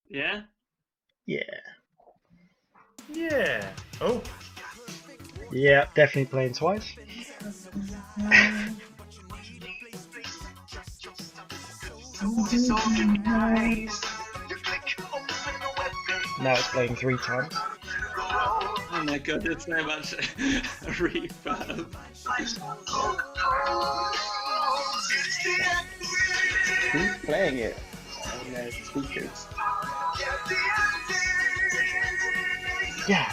Yeah? Yeah. Yeah. Oh. Yeah, definitely playing twice. Now it's playing 3 times. Oh my god, there's so much reverb. Who's playing it on their speakers? Yeah.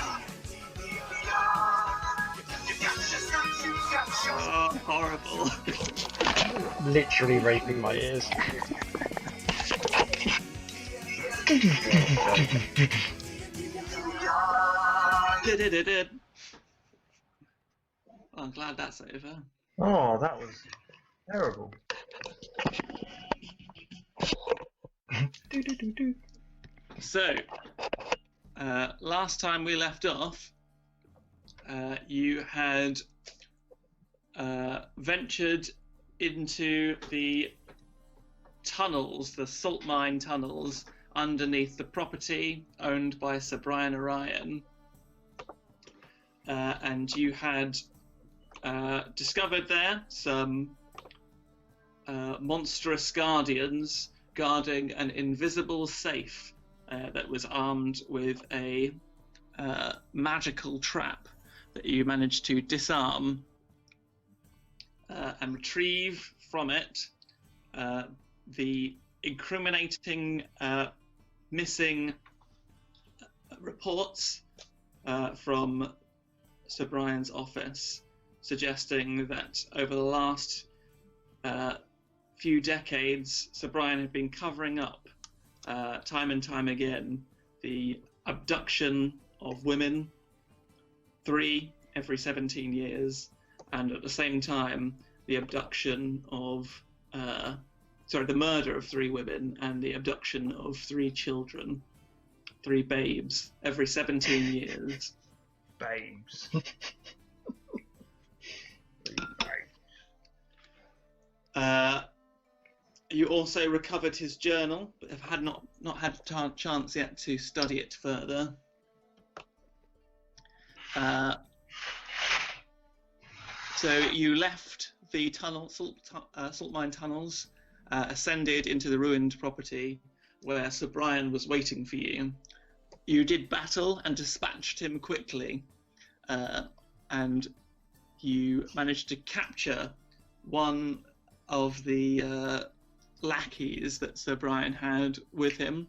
Oh, horrible. Literally raping my ears. Did. Oh, I'm glad that's over. Oh, that was terrible. So, last time we left off, you had ventured into the tunnels, the salt mine tunnels, underneath the property owned by Sir Brian Orion. And you had discovered there some monstrous guardians guarding an invisible safe that was armed with a magical trap that you managed to disarm and retrieve from it the incriminating missing reports from Sir Brian's office, suggesting that over the last few decades, Sir Brian had been covering up time and time again the abduction of women, 3 every 17 years, and at the same time the abduction of the murder of 3 women and the abduction of 3 children, 3 babes every 17 years. Babes. You also recovered his journal, but have not had a chance yet to study it further. So you left the salt mine tunnels, ascended into the ruined property where Sir Brian was waiting for you. You did battle and dispatched him quickly, and you managed to capture one of the lackeys that Sir Brian had with him.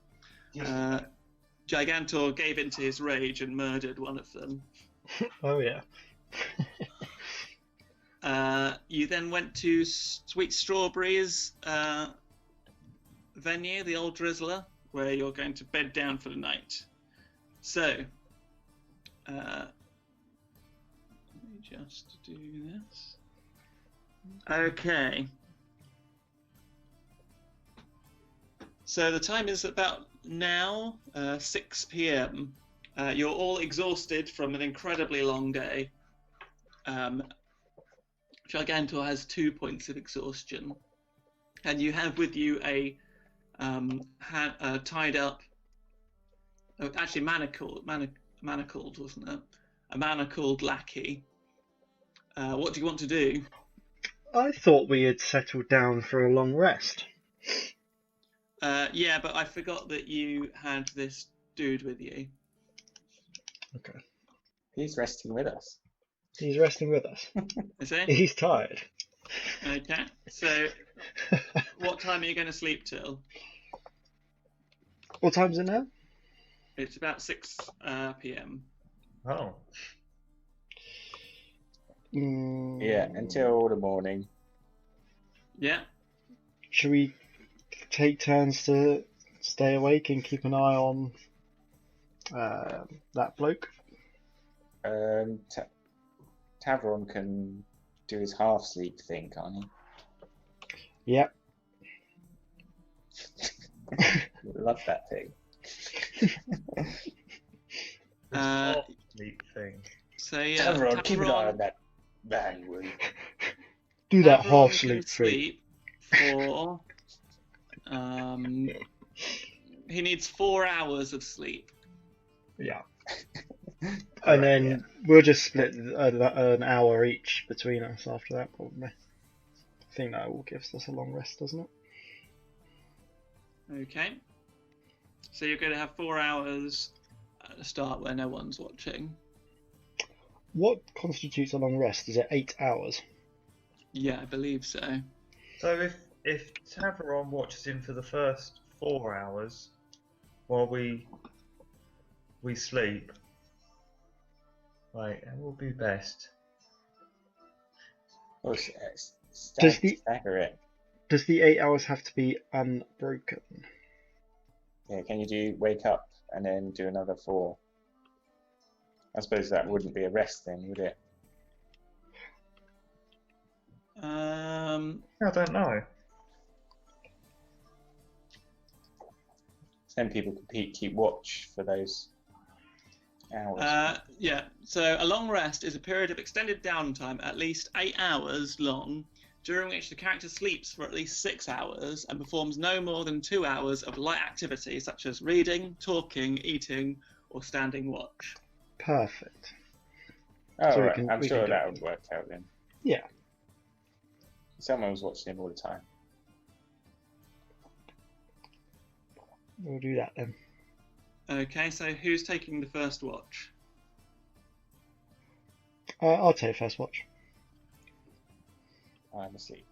Gigantor gave into his rage and murdered one of them. Oh yeah. You then went to Sweet Strawberry's venue, the Old Drizzler, where you're going to bed down for the night. So, let me just do this. Okay. So the time is about now, 6 p.m. You're all exhausted from an incredibly long day. Gigantor has 2 points of exhaustion, and you have with you a tied up, actually manacled, wasn't it? A manacled lackey. What do you want to do? I thought we had settled down for a long rest. Yeah, but I forgot that you had this dude with you. Okay. He's resting with us. He's resting with us. Is he? He's tired. Okay. So, what time are you going to sleep till? What time is it now? It's about 6 p.m. Oh. Yeah, until the morning. Yeah. Should we take turns to stay awake and keep an eye on that bloke? Tavron can do his half sleep thing, can't he? Yep. Love that thing. Sleep thing. So yeah, Tavron, keep an eye on that man, will you? Do that Tavron half can sleep thing. sleep for He needs 4 hours of sleep. Yeah. Correct, And then we'll just split an hour each between us after that, probably. I think that will give us a long rest, doesn't it? Okay. So you're going to have 4 hours at the start where no one's watching. What constitutes a long rest? Is it 8 hours? Yeah, I believe so. So if Tavaron watches him for the first 4 hours while we sleep, like, it will be best. Or Does the- stagger it. Does the 8 hours have to be unbroken? Yeah, can you do wake up and then do another 4? I suppose that wouldn't be a rest then, would it? I don't know. Then people can keep watch for those hours. Yeah, so a long rest is a period of extended downtime, at least 8 hours long, during which the character sleeps for at least 6 hours and performs no more than 2 hours of light activity such as reading, talking, eating, or standing watch. Perfect. Oh, so we right. can- I'm we sure can do that it. would work out then. Yeah. Someone was watching him all the time. We'll do that then. Okay, so who's taking the first watch? I'll take first watch. I'm asleep.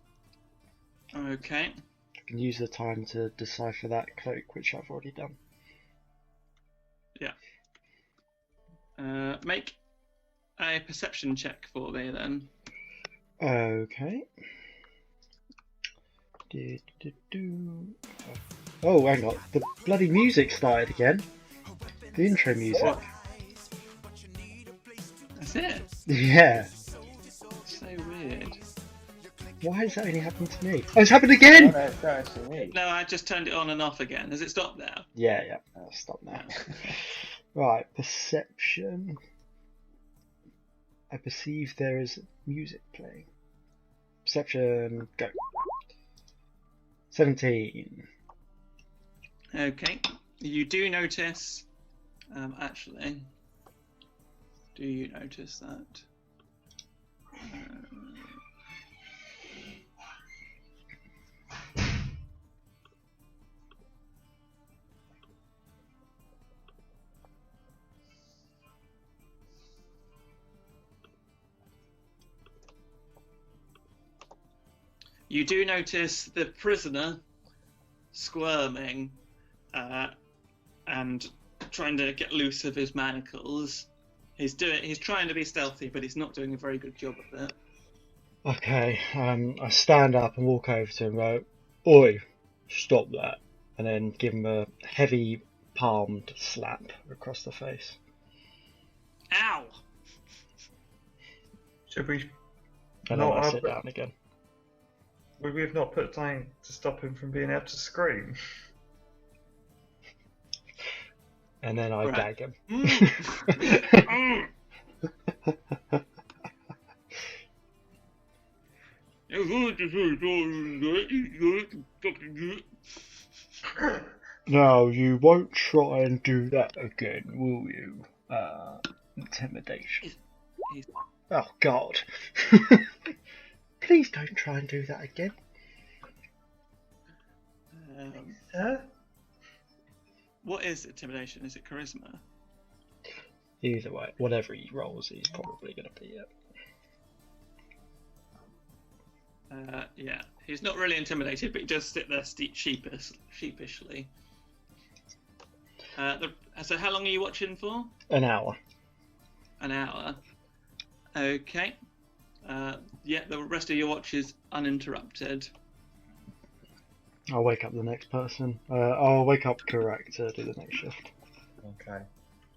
Okay. I can use the time to decipher that cloak, which I've already done. Make a perception check for me then. Okay. Oh, hang on. The bloody music started again. The intro music. What? That's it. Yeah. So weird. Why has that only happened to me? Oh, it's happened again! No, it's not actually me. No, I just turned it on and off again. Has it stopped now? Yeah. I'll stop now. Right, perception. I perceive there is music playing. Perception, go. 17. Okay. You do notice, actually, do you notice that? You do notice the prisoner squirming and trying to get loose of his manacles. He's trying to be stealthy, but he's not doing a very good job of it. Okay, I stand up and walk over to him and go, "Oi, stop that," and then give him a heavy palmed slap across the face. Ow! Should we? And then I sit down again. Would we have not put something to stop him from being able to scream? And then I Right. gag him. No, you won't try and do that again, will you? Intimidation. Oh, God. Please don't try and do that again. Sir? What is intimidation? Is it charisma? Either way, whatever he rolls, he's probably going to be it. Yeah, he's not really intimidated, but he does sit there sheepishly. So how long are you watching for? An hour. An hour. Okay. Yeah, the rest of your watch is uninterrupted. I'll wake up the next person. I'll wake up Karak to do the next shift. Okay,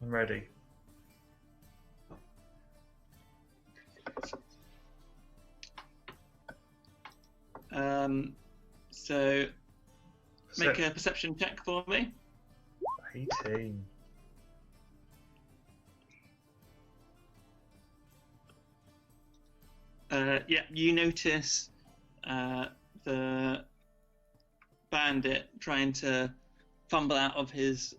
I'm ready. So make a perception check for me. 18. Yeah, you notice the bandit trying to fumble out of his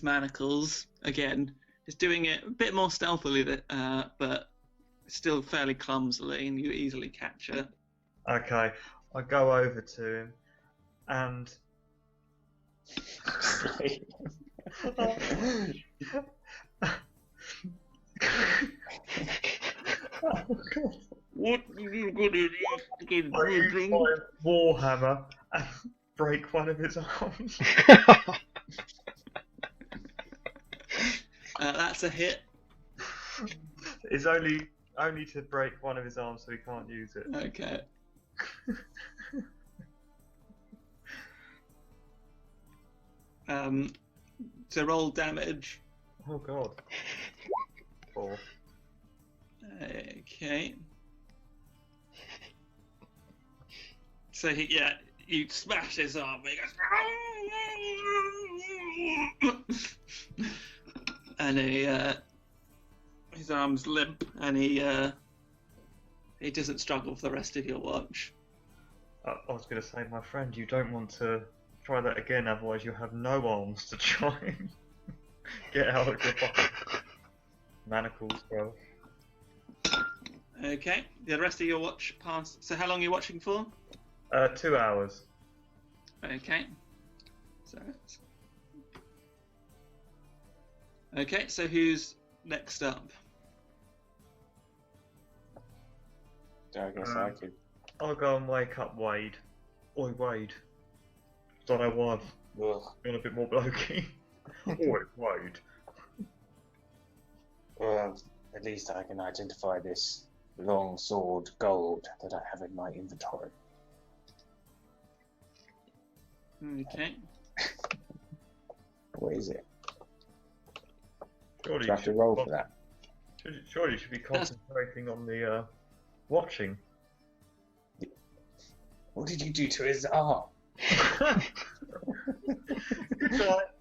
manacles again. He's doing it a bit more stealthily, but still fairly clumsily, and you easily catch it. Okay, I go over to him and. Oh, God. What are you gonna do? I use my warhammer and break one of his arms. That's a hit. It's only to break one of his arms, so he can't use it. Okay. To roll damage. Oh God. 4. Okay. So you smash his arm. He goes, and his arm's limp, and he doesn't struggle for the rest of your watch. I was going to say, my friend, you don't want to try that again, otherwise you'll have no arms to try and get out of your body. Manacles, bro. Okay, the rest of your watch passed. So how long are you watching for? 2 hours. Okay. So who's next up? I guess I could. I'll go and wake up Wade. Oi, Wade. Don't know why I've gone a bit more blokey. Oi, Wade. Well, at least I can identify this long sword gold that I have in my inventory. Okay. What is it? Surely Do I have to roll for that? Surely you should be concentrating on the watching. What did you do to his arm? Good night.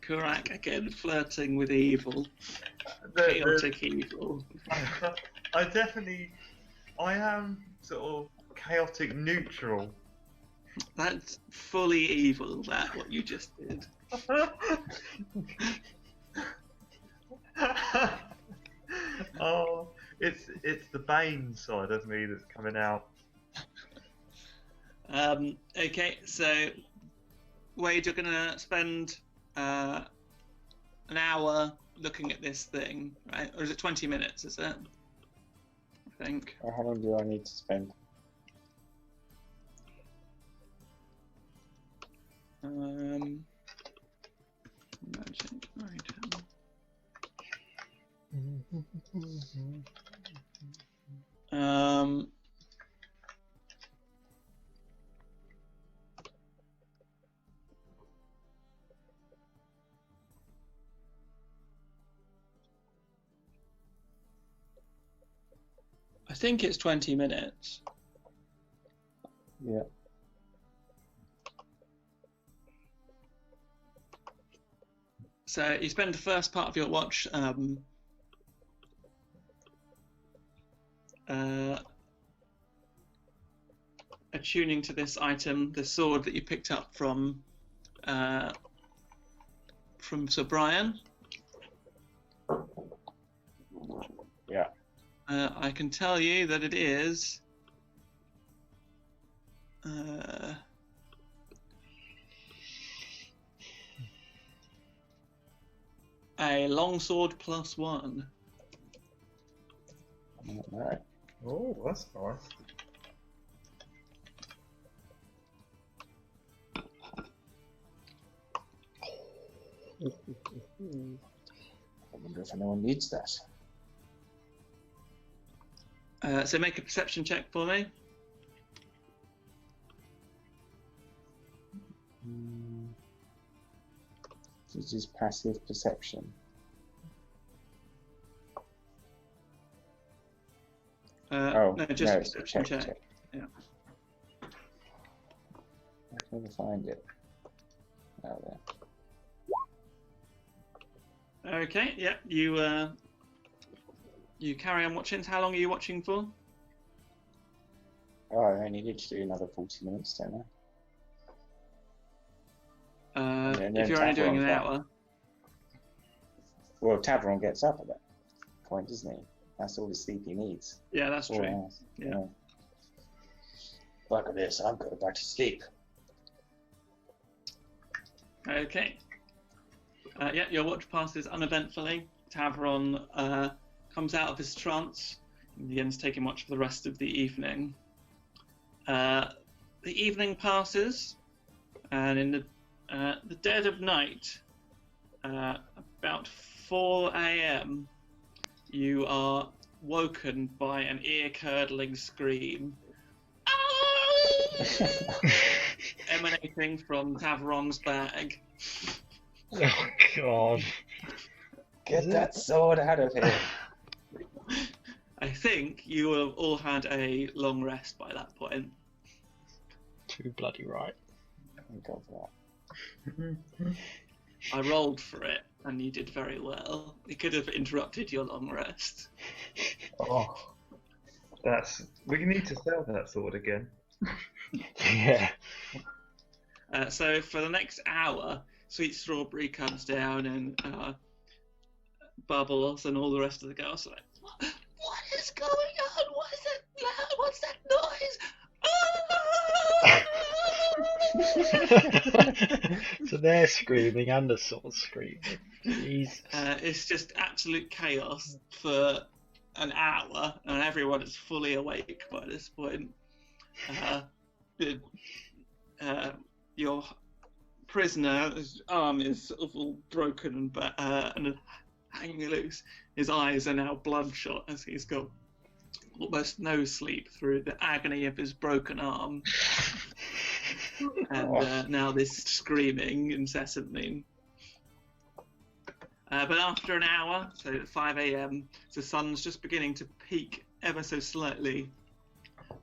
Kurak again flirting with evil. Chaotic evil. I am sort of chaotic neutral. That's fully evil, what you just did. Oh, it's the Bane side of me that's coming out. Okay, so Wade, you're gonna spend an hour looking at this thing, right? Or is it 20 minutes? Is it? I think. How long do I need to spend? Magic item. I think it's 20 minutes. Yeah. So you spend the first part of your watch attuning to this item, the sword that you picked up from Sir Brian. Yeah. I can tell you that it is a longsword +1. Alright. Oh, that's nice. I wonder if anyone needs that. So make a perception check for me. This is passive perception. No, just it's a perception check. Yeah. I can never find it. Oh, there. Okay. Yeah. You carry on watching. How long are you watching for? Oh, I only need to do another 40 minutes, don't I? And If you're only doing an Tavron's back. hour, Well, Tavron gets up at that point, doesn't he? That's all the sleep he needs. yeah, that's 4 true. hours. Yeah. Look at this, I'm going back to sleep. Okay. Yeah, your watch passes uneventfully. Tavron comes out of his trance and begins taking watch for the rest of the evening. The evening passes, and in the dead of night, about 4 a.m., you are woken by an ear-curdling scream emanating from Tavron's bag. Oh God! Get that sword out of here. I think you will have all had a long rest by that point. Too bloody right. Thank God for that. I rolled for it, and you did very well. It could have interrupted your long rest. Oh, we need to sell that sword again. Yeah. So for the next hour, Sweet Strawberry comes down and Bubbles and all the rest of the girls are like, what is going on? What is that loud? What's that noise? So they're screaming and the sword's screaming. Jesus. It's just absolute chaos for an hour, and everyone is fully awake by this point. Your prisoner's arm is sort of all broken and hanging loose. His eyes are now bloodshot as he's got almost no sleep through the agony of his broken arm. And now this screaming incessantly. But after an hour, so at 5 a.m., the sun's just beginning to peak ever so slightly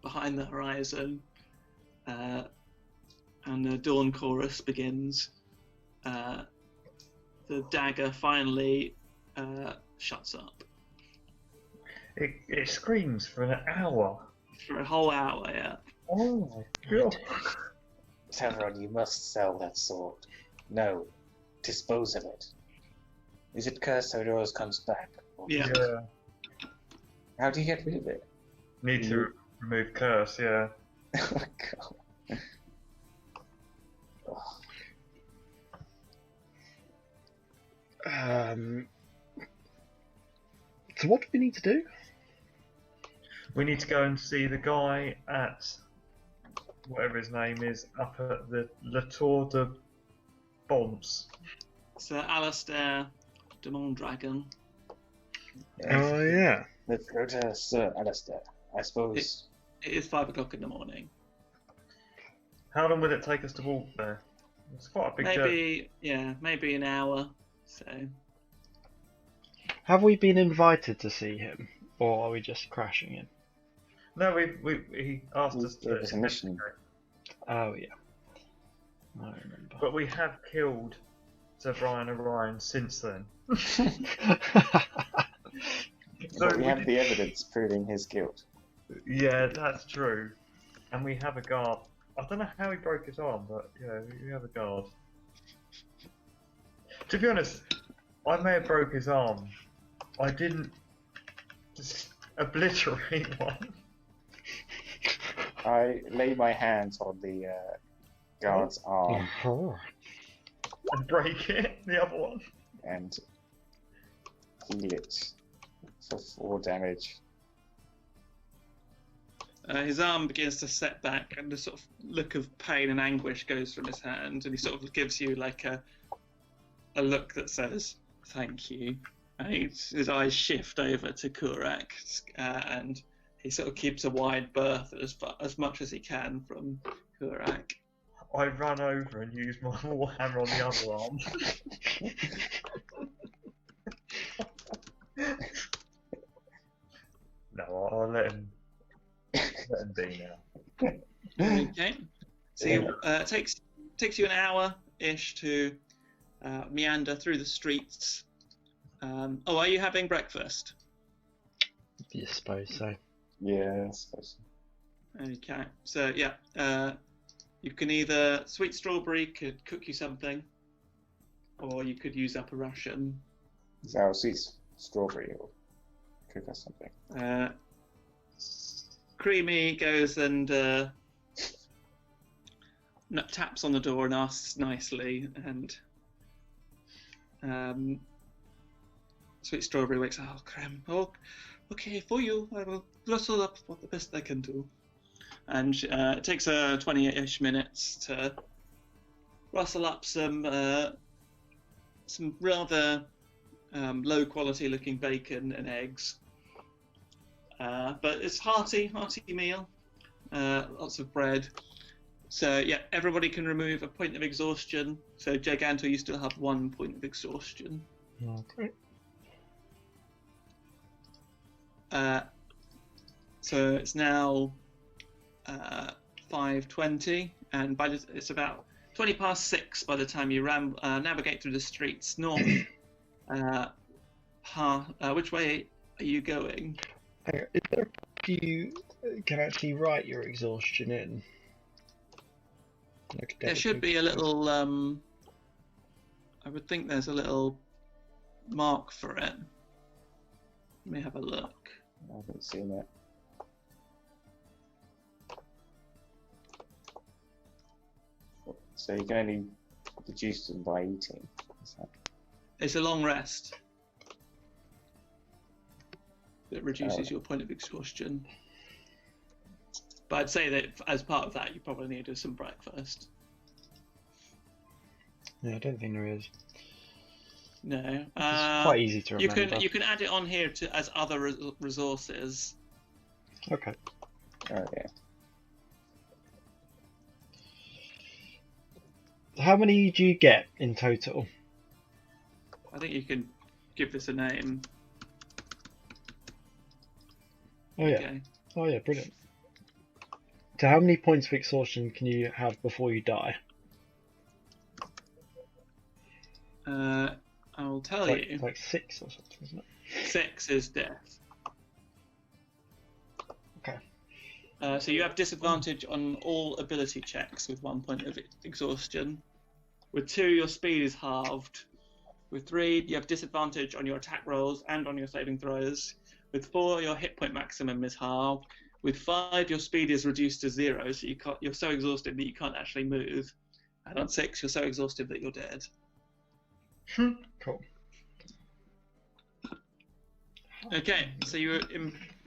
behind the horizon. And the dawn chorus begins. The dagger finally shuts up. It screams for an hour. For a whole hour, yeah. Oh my God. Tavron, you must sell that sword. No, dispose of it. Is it cursed so it always comes back? Yeah. How do you get rid of it? Need to remove curse, yeah. Oh my God. So what do we need to do? We need to go and see the guy at whatever his name is up at the La Tour de Bombs. So Alistair de Mondragon. Oh yeah. Let's go to Sir Alistair. I suppose. It is 5 o'clock in the morning. How long will it take us to walk there? It's quite a big journey. Maybe an hour. So Have we been invited to see him, or are we just crashing in? No, he asked us to. It was a mission. Oh yeah. I remember. But we have killed Sir Brian Orion since then. But we have the evidence proving his guilt. Yeah, that's true. And we have a guard. I don't know how he broke his arm, but yeah, we have a guard. To be honest, I may have broke his arm. I didn't just obliterate one. I lay my hands on the guard's arm And break it, the other one. and heal it for 4 damage. his arm begins to set back, and the sort of look of pain and anguish goes from his hand, and he sort of gives you like a look that says, "Thank you." And his eyes shift over to Kurak, and he sort of keeps a wide berth as much as he can from Kurak. I run over and use my warhammer on the other arm. No, I'll let him be now. Okay. So it takes you an hour-ish to meander through the streets. Are you having breakfast? You suppose so. Yeah, I suppose. Okay, so yeah, you can either Sweet Strawberry could cook you something, or you could use up a ration. So sweet strawberry or cook us something. Creamy goes and taps on the door and asks nicely, and Sweet Strawberry wakes up. Oh, Creme. Oh, okay, for you. I will rustle up what the best I can do. And it takes her 20-ish minutes to rustle up some rather low-quality looking bacon and eggs. But it's hearty meal. Lots of bread. So yeah, everybody can remove a point of exhaustion. So Giganto, you still have 1 point of exhaustion. Okay. So it's now 5:20, and it's about 20 past 6 by the time you navigate through the streets north. Which way are you going? Is there you can actually write your exhaustion in? Like There should be a little. I would think there's a little mark for it. Let me have a look. I haven't seen it. So you can only reduce them by eating. It's a long rest that reduces your point of exhaustion. But I'd say that as part of that, you probably need some breakfast. Yeah, I don't think there is. No. It's quite easy to remember. You can add it on here as other resources. Okay. Oh yeah. How many do you get in total? I think you can give this a name. Oh yeah. Okay. Oh yeah, brilliant. So how many points of exhaustion can you have before you die? I will tell you. Like 6 or something, isn't it? 6 is death. Okay. So you have disadvantage on all ability checks with 1 point of exhaustion. With 2, your speed is halved. With 3, you have disadvantage on your attack rolls and on your saving throws. With 4, your hit point maximum is halved. With 5, your speed is reduced to 0, so you're so exhausted that you can't actually move. And on 6, you're so exhausted that you're dead. Cool. Okay, so you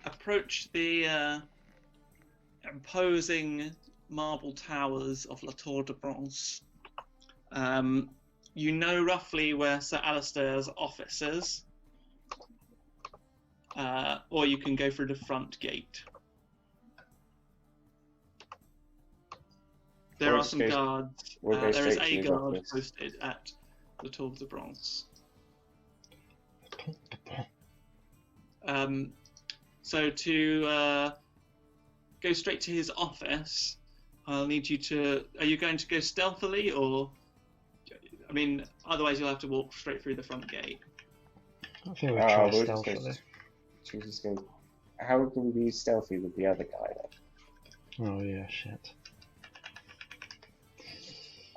approach the imposing marble towers of La Tour de Bronze. You know roughly where Sir Alistair's office is, or you can go through the front gate. There are some guards. There is a guard posted at the Tour de Bronze. So to go straight to his office, I'll need you to. Are you going to go stealthily, or? I mean, otherwise you'll have to walk straight through the front gate. I think we'll try stealthily. How can we be stealthy with the other guy then? Oh yeah, shit.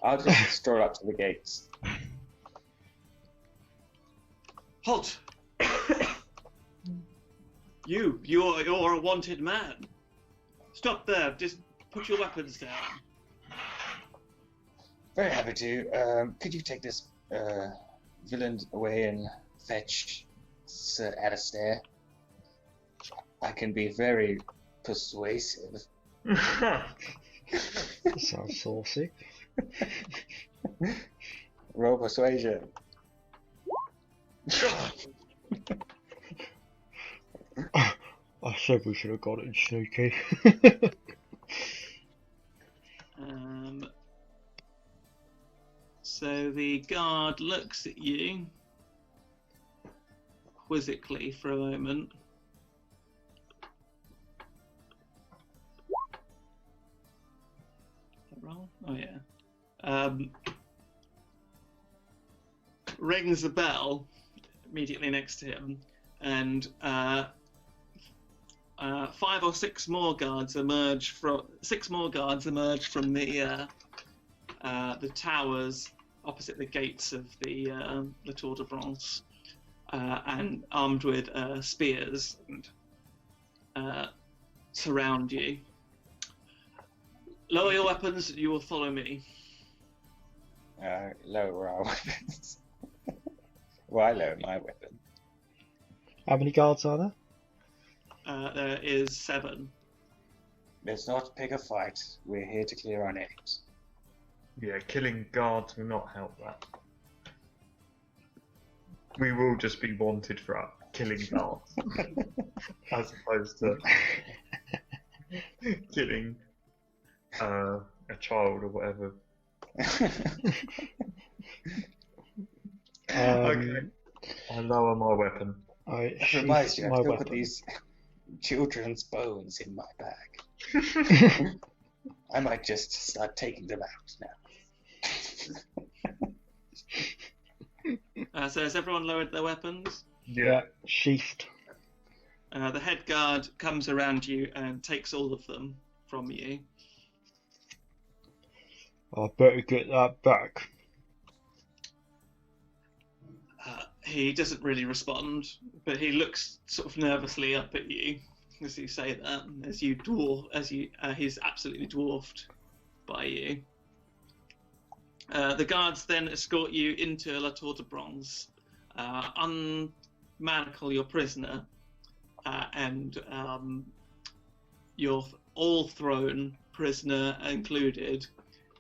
I'll just stroll up to the gates. Halt! You're a wanted man. Stop there. Just put your weapons down. Very happy to. Could you take this villain away and fetch Sir Alistair? I can be very persuasive. Sounds saucy. Roll persuasion. I said we should have got it sneaky. So the guard looks at you quizzically for a moment. Roll? Oh yeah. Rings a bell immediately next to him, and 5 or 6 more guards emerge from the towers opposite the gates of the Tour de France, and armed with spears, and surround you. Lower your weapons. You will follow me. Lower our weapons. Well, I lower my weapon. How many guards are there? There is 7. Let's not pick a fight. We're here to clear our names. Yeah, killing guards will not help that. We will just be wanted for killing guards, as opposed to killing a child or whatever. Okay, I lower my weapon. That reminds you, I still put these children's bones in my bag. I might just start taking them out now. So has everyone lowered their weapons? Yeah, sheathed. The head guard comes around you and takes all of them from you. I better get that back. He doesn't really respond, but he looks sort of nervously up at you as you say that. He's absolutely dwarfed by you. The guards then escort you into La Tour de Bronze, unmanacle your prisoner, and you're all thrown, prisoner included,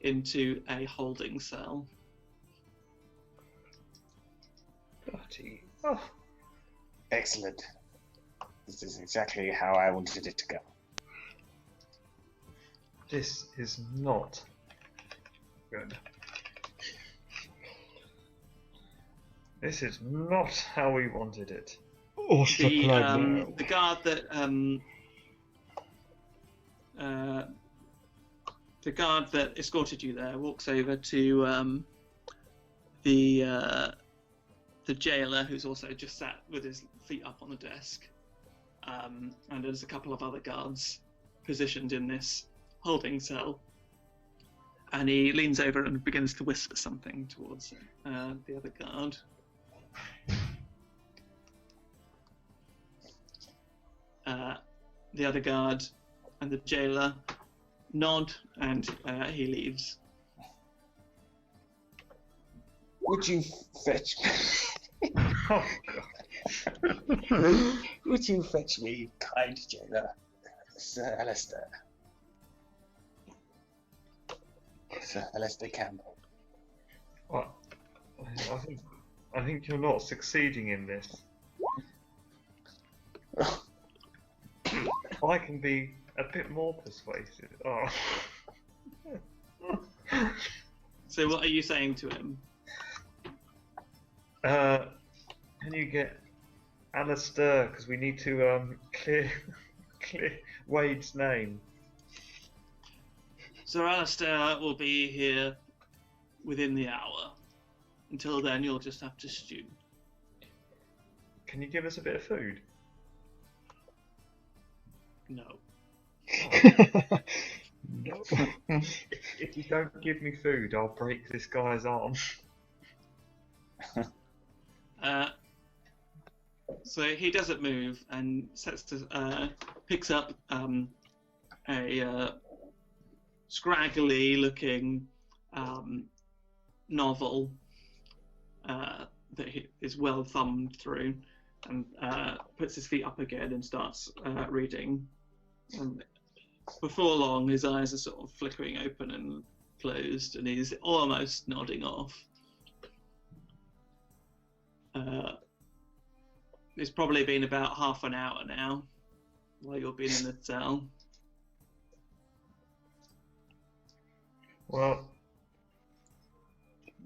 into a holding cell. Bloody. Oh. Excellent. This is exactly how I wanted it to go. This is not good. This is not how we wanted it. The guard that escorted you there walks over to the jailer, who's also just sat with his feet up on the desk, and there's a couple of other guards positioned in this holding cell, and he leans over and begins to whisper something towards the other guard. The other guard and the jailer nod, and he leaves. Would you fetch me? Oh, God. Would you fetch me, kind jailer, Sir Alistair? Sir Alistair Campbell. What? I think you're not succeeding in this. I can be a bit more persuasive. Oh. So what are you saying to him? Can you get Alistair? Because we need to clear Wade's name. Sir Alistair will be here within the hour. Until then, you'll just have to stew. Can you give us a bit of food? No. No. If you don't give me food, I'll break this guy's arm. So he doesn't move and picks up a scraggly-looking novel that is well thumbed through, and puts his feet up again and starts reading. And before long, his eyes are sort of flickering open and closed, and he's almost nodding off. It's probably been about half an hour now while you've been in the cell. Well,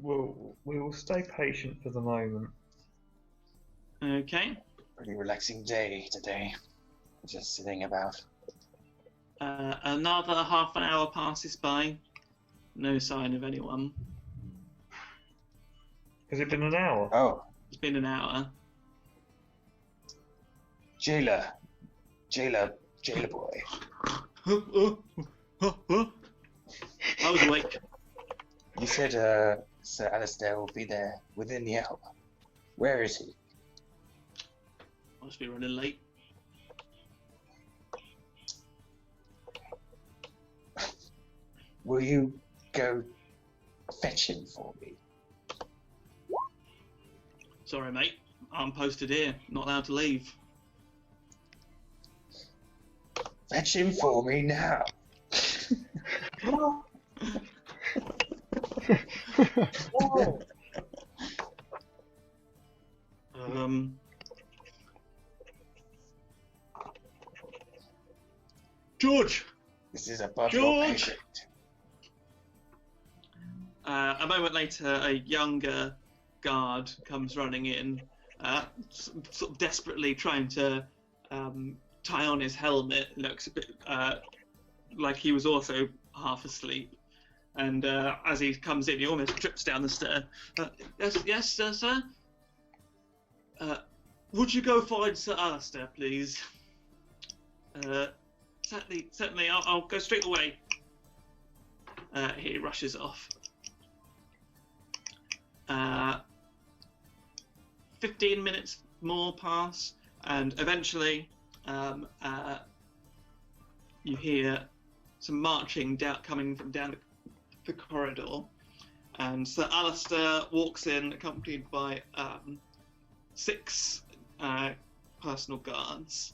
we will stay patient for the moment. Okay. Pretty relaxing day today. Just sitting about. Another half an hour passes by. No sign of anyone. Has it been an hour? Oh, It's been an hour. jailer, Jailer boy. I was awake. You said Sir Alistair will be there within the hour. Where is he? Must be running late. Will you go fetch him for me? Sorry, mate. I'm posted here. Not allowed to leave. Fetch him for me now. George! This is above your pay grade. A moment later, a younger guard comes running in, sort of desperately trying to tie on his helmet. Looks a bit like he was also half asleep. And as he comes in, he almost trips down the stair. Yes, sir. Would you go find Sir Alistair, please? Certainly. I'll go straight away. He rushes off. 15 minutes more pass, and eventually you hear some marching coming from down the corridor, and Sir Alistair walks in accompanied by 6 personal guards.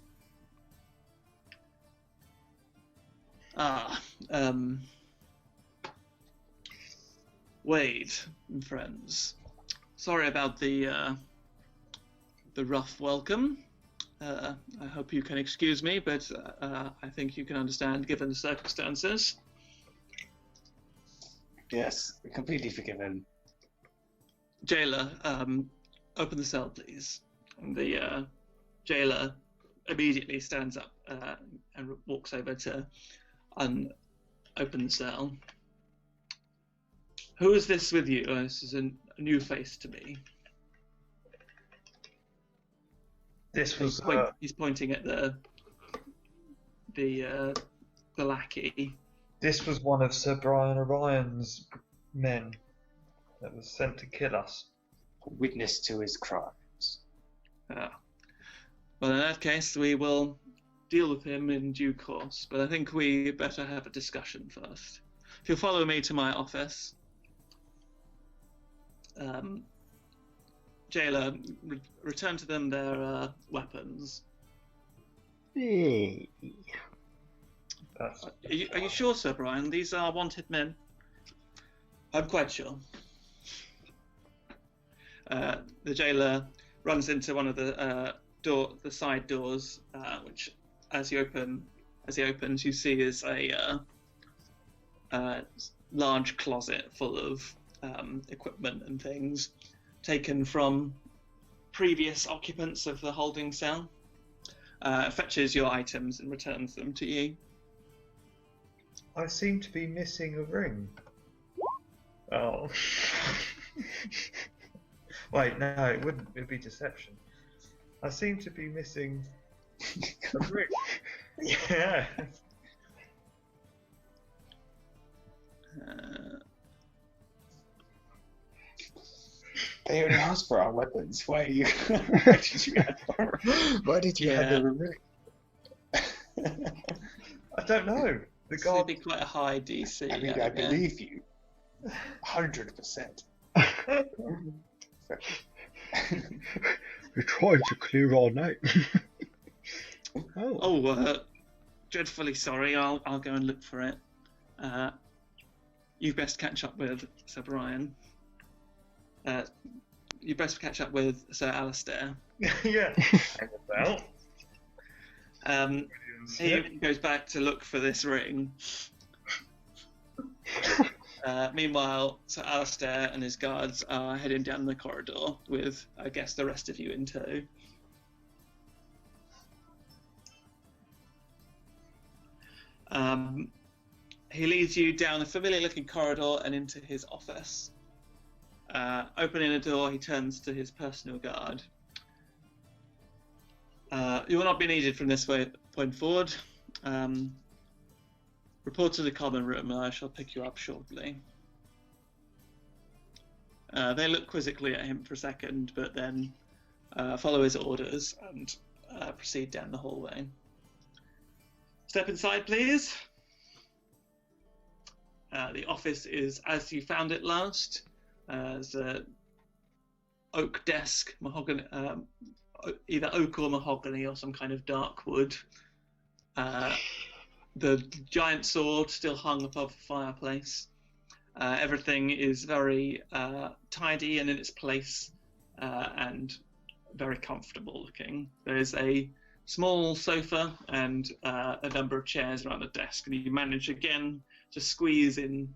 Wade and friends, sorry about the rough welcome. I hope you can excuse me, but I think you can understand given the circumstances. Yes, completely forgiven. Jailer, open the cell, please. And the jailer immediately stands up and walks over to open the cell. Who is this with you? This is a new face to me. This was. He's pointing at the lackey. This was one of Sir Brian Orion's men that was sent to kill us. Witness to his crimes. Well, in that case, we will deal with him in due course. But I think we better have a discussion first. If you'll follow me to my office. Jailer, return to them their weapons. Hey. Are you sure, Sir Brian? These are wanted men. I'm quite sure. The jailer runs into one of the side doors, which, as he opens, you see is a large closet full of equipment and things taken from previous occupants of the holding cell. Fetches your items and returns them to you. I seem to be missing a ring. Oh. Wait, no, it wouldn't. It'd be deception. I seem to be missing a ring. Yeah. They only asked for our weapons. Why are you? Why did you have the ring? I don't know. The guard would be quite a high DC. I mean, I believe you. 100%. We're trying to clear our name. Dreadfully sorry. I'll go and look for it. You best catch up with Sir Brian. You best catch up with Sir Alistair. Yeah. Hang about. He goes back to look for this ring. Meanwhile, Sir Alistair and his guards are heading down the corridor with, I guess, the rest of you in tow. He leads you down a familiar-looking corridor and into his office. Opening a door, he turns to his personal guard. You will not be needed from this point forward. Report to the common room, and I shall pick you up shortly. They look quizzically at him for a second, but then follow his orders and proceed down the hallway. Step inside, please. The office is as you found it last. There's a oak desk, mahogany, either oak or mahogany or some kind of dark wood. The giant sword still hung above the fireplace. Everything is very tidy and in its place and very comfortable looking. There is a small sofa and a number of chairs around the desk, and you manage again to squeeze in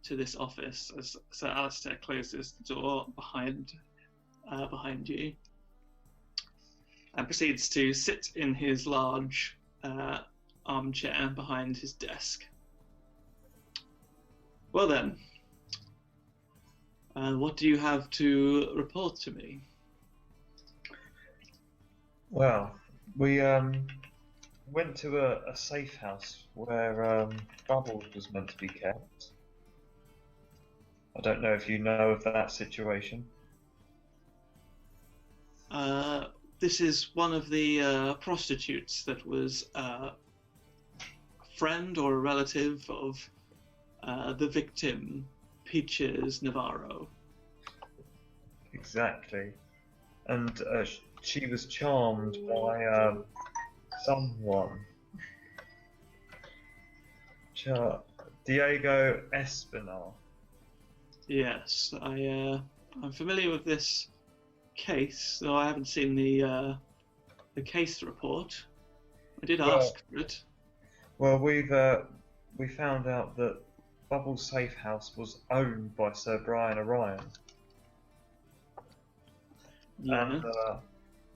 to this office as Sir Alistair closes the door behind you and proceeds to sit in his large armchair behind his desk. Well then, what do you have to report to me? Well, we went to a safe house where Bubbles was meant to be kept. I don't know if you know of that situation. This is one of the prostitutes that was a friend or a relative of the victim, Peaches Navarro. Exactly. And she was charmed by someone. Diego Espinal. Yes, I'm familiar with this case, though I haven't seen the case report. I did ask for it. Well, we found out that Bubble's safe house was owned by Sir Brian Orion. Yeah. And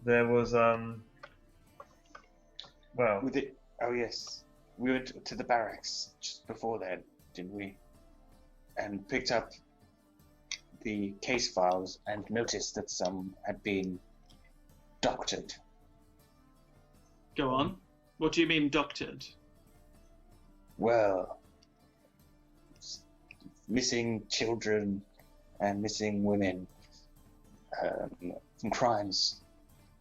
there was oh yes, we went to the barracks just before that, didn't we? And picked up the case files and noticed that some had been doctored. Go on. What do you mean doctored? Well, missing children and missing women from crimes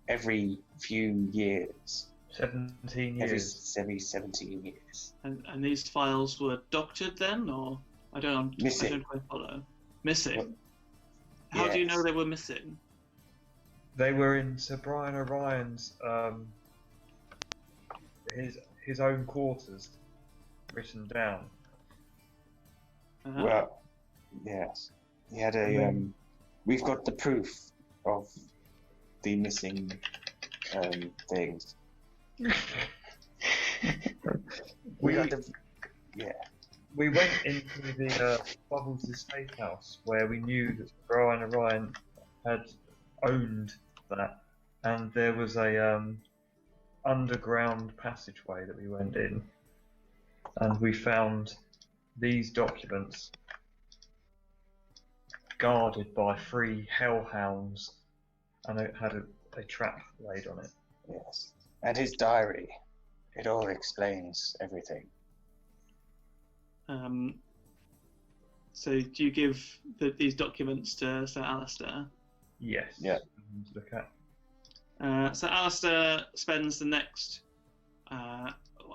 every few years. 17 years. Every 17 years. And these files were doctored then, or Missing. I don't quite follow. Missing. Well, How do you yes. know they were missing? They were in Sir Brian Orion's his own quarters, written down. Well, yes. He had a. We've got the proof of the missing things. We went into the Bubbles' estate house where we knew that Brian Orion had owned that, and there was a underground passageway that we went in, and we found these documents guarded by 3 hellhounds, and it had a trap laid on it. Yes. And his diary. It all explains everything. So do you give these documents to Sir Alistair? Yes. Yeah. Look at. So Alistair spends the next, it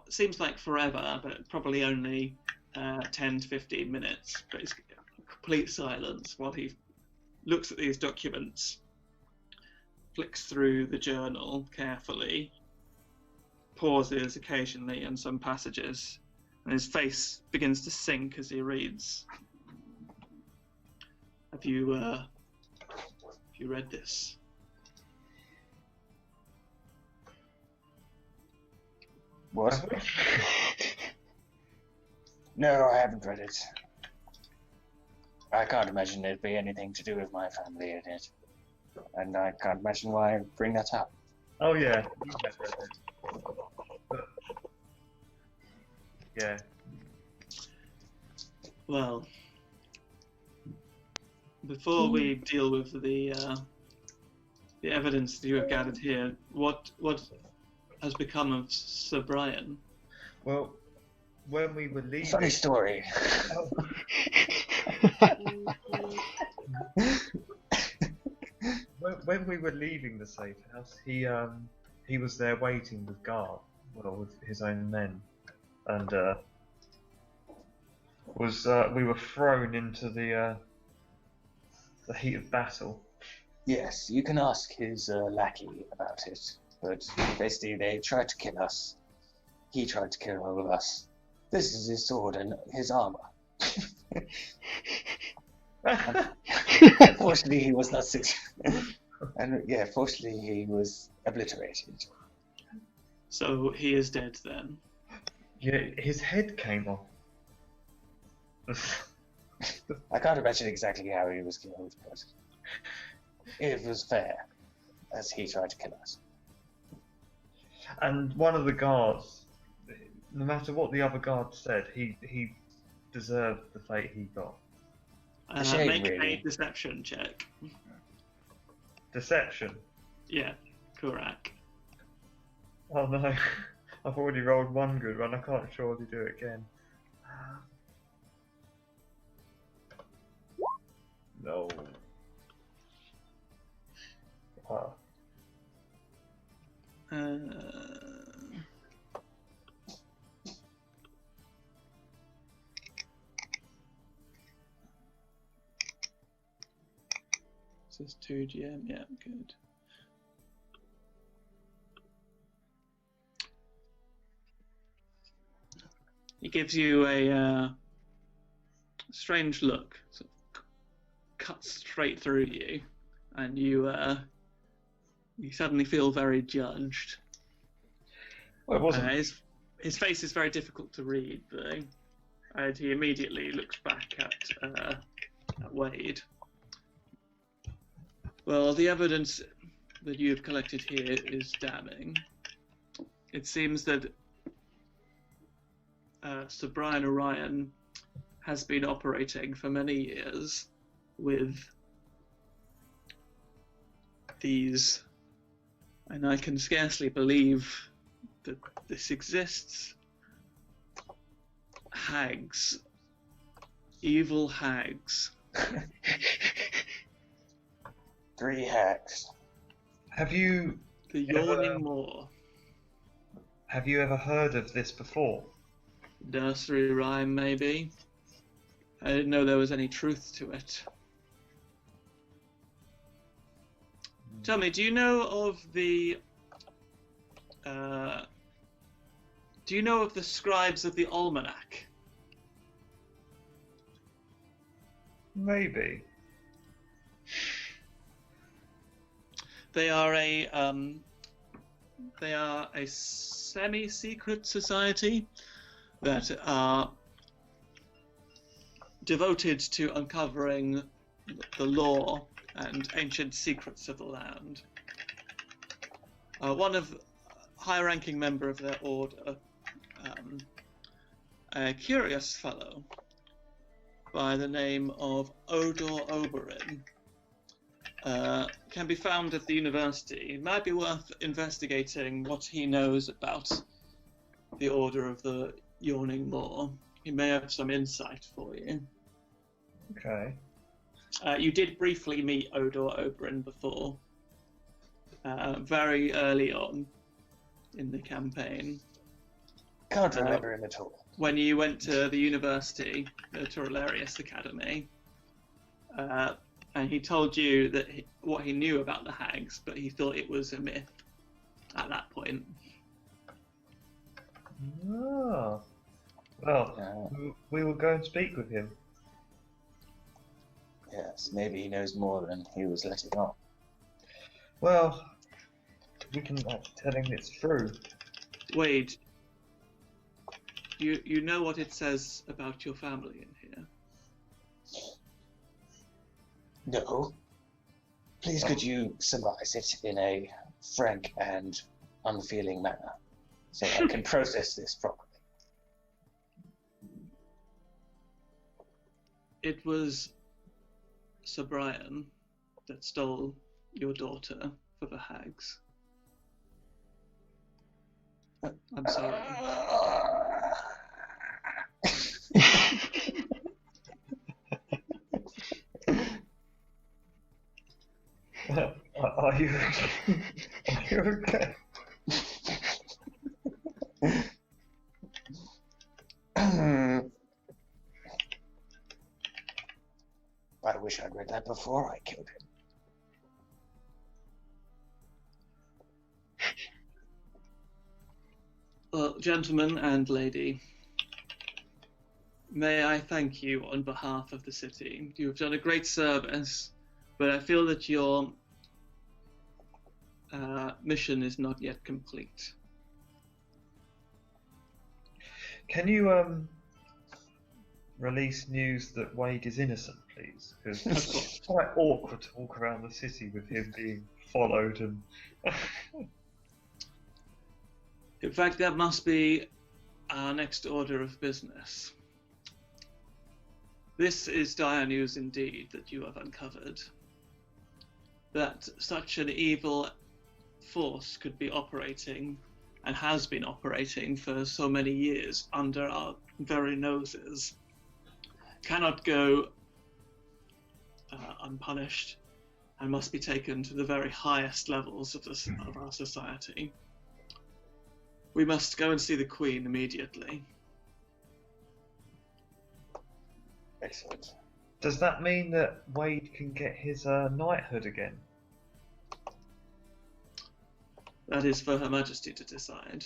seems like forever, but probably only 10 to 15 minutes, basically complete silence while he looks at these documents, flicks through the journal carefully, pauses occasionally in some passages, and his face begins to sink as he reads. Have you read this? What? No, I haven't read it. I can't imagine there'd be anything to do with my family in it. And I can't imagine why I bring that up. Oh yeah. You have read it. But, yeah. Well, before we deal with the evidence that you have gathered here, what has become of Sir Brian? Well, when we were leaving, Funny story. when we were leaving the safe house, he was there waiting with guard, well, with his own men, and we were thrown into the heat of battle. Yes, you can ask his lackey about it. But basically, they tried to kill us. He tried to kill all of us. This is his sword and his armor. Unfortunately, he was not successful. And yeah, fortunately, he was obliterated. So he is dead then. Yeah, his head came off. I can't imagine exactly how he was killed, but it was fair, as he tried to kill us. And one of the guards, no matter what the other guard said, he deserved the fate he got. shame, Make really. a deception check. Deception. Yeah, correct. Oh no, I've already rolled one good one. I can't surely do it again. No. Ah. This is 2GM, yeah, good. He gives you a strange look, sort of cuts straight through you, and you suddenly feel very judged. Well, it wasn't. His face is very difficult to read, though, and he immediately looks back at Wade. Well, the evidence that you have collected here is damning. It seems that Sir Brian Orion has been operating for many years with these, and I can scarcely believe that this exists, hags, evil hags. 3 hacks. Have you The Yawning Moor. have you ever heard of this before? Nursery rhyme, maybe. I didn't know there was any truth to it. Tell me, do you know of the scribes of the almanac? Maybe. They are a semi-secret society that are devoted to uncovering the law and ancient secrets of the land. One of high-ranking member of their order, a curious fellow by the name of Odor Oberyn, can be found at the university. It might be worth investigating what he knows about the Order of the Yawning Moor. He may have some insight for you. Okay. You did briefly meet Odor Oberyn before, very early on in the campaign. Can't remember him at all. When you went to the university, the Torrelarius Academy, and he told you that what he knew about the hags, but he thought it was a myth at that point. Oh. Well, we will go and speak with him. Yes, maybe he knows more than he was letting on. Well, we can tell him it's true. Wade, you know what it says about your family in here? No. Please could you summarize it in a frank and unfeeling manner, so I can process this properly. It was Sir Brian that stole your daughter for the hags. I'm sorry. Are you are you okay? I wish I'd read that before I killed him. Well, gentlemen and lady, may I thank you on behalf of the city. You have done a great service, but I feel that your mission is not yet complete. Can you release news that Wade is innocent, please? Because it's quite awkward to walk around the city with him being followed and. In fact, that must be our next order of business. This is dire news indeed that you have uncovered. That such an evil force could be operating, and has been operating for so many years under our very noses, cannot go unpunished, and must be taken to the very highest levels of our society. We must go and see the Queen immediately. Excellent. Does that mean that Wade can get his knighthood again? That is for Her Majesty to decide.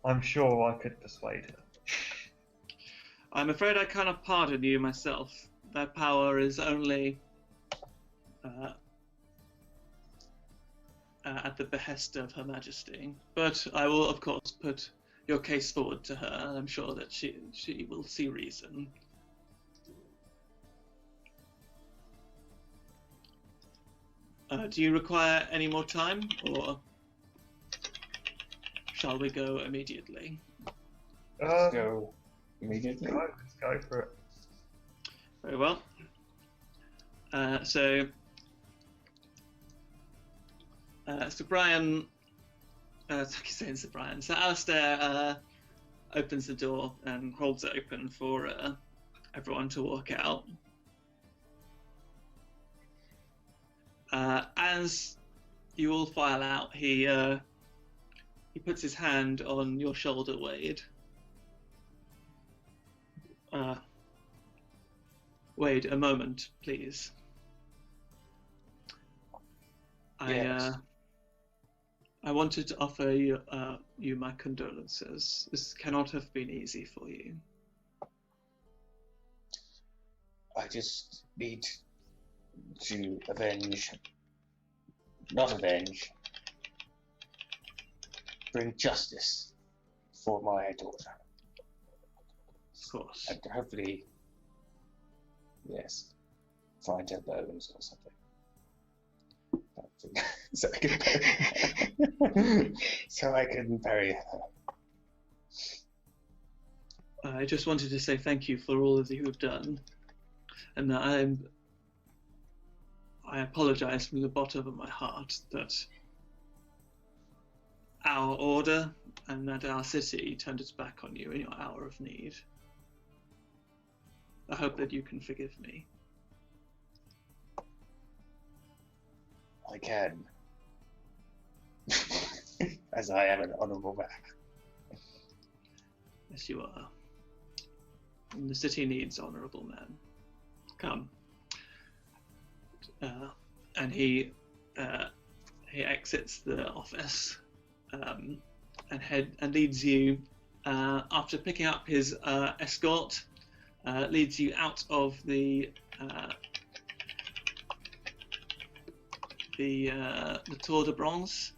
I'm sure I could persuade her. I'm afraid I cannot pardon you myself. That power is only at the behest of Her Majesty. But I will, of course, put your case forward to her, and I'm sure that she will see reason. Do you require any more time, or shall we go immediately? Let's go immediately. Let's go for it. Very well. So Brian, I keep saying Sir Brian. So Alistair opens the door and holds it open for everyone to walk out. As you all file out, he puts his hand on your shoulder, Wade. Wade, a moment, please. Yes. I wanted to offer you my condolences. This cannot have been easy for you. I just need to bring justice for my daughter. Of course. And hopefully, yes, find her bones or something. So I can bury her. I just wanted to say thank you for all that you have done, and that I apologize from the bottom of my heart that our order and that our city turned its back on you in your hour of need. I hope that you can forgive me. I can. As I am an honourable man. Yes, you are. And the city needs honourable men. Come. And he exits the office and leads you, after picking up his escort, leads you out of the Tour de Bronze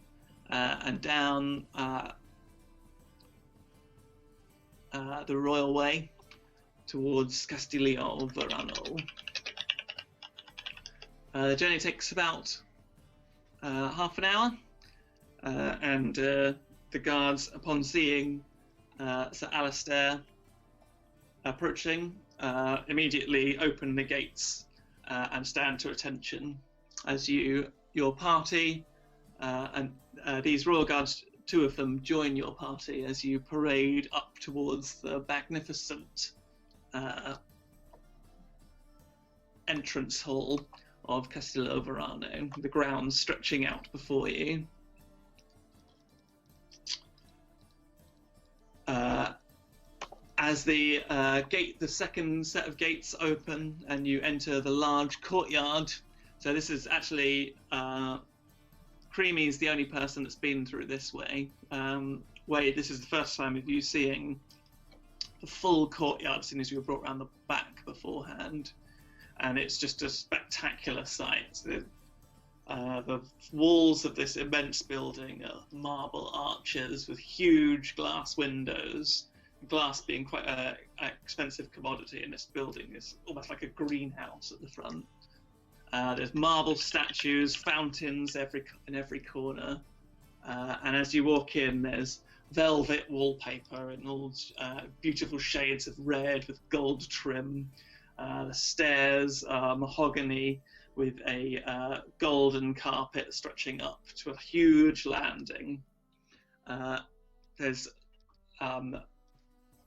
and down the Royal Way towards Castiglione-Verano. The journey takes about half an hour, and the guards, upon seeing Sir Alistair approaching, immediately open the gates and stand to attention as your party and these royal guards two of them join your party as you parade up towards the magnificent entrance hall of Castillo Verano, the grounds stretching out before you. As the second set of gates open and you enter the large courtyard. So this is actually Creamy's the only person that's been through this way. Wade, this is the first time of you seeing the full courtyard, seeing as you were brought around the back beforehand, and it's just a spectacular sight. The walls of this immense building are marble arches with huge glass windows. Glass being quite an expensive commodity in this building. It's almost like a greenhouse at the front. There's marble statues, fountains in every corner, and as you walk in, there's velvet wallpaper in all beautiful shades of red with gold trim. The stairs are mahogany with a golden carpet stretching up to a huge landing. There's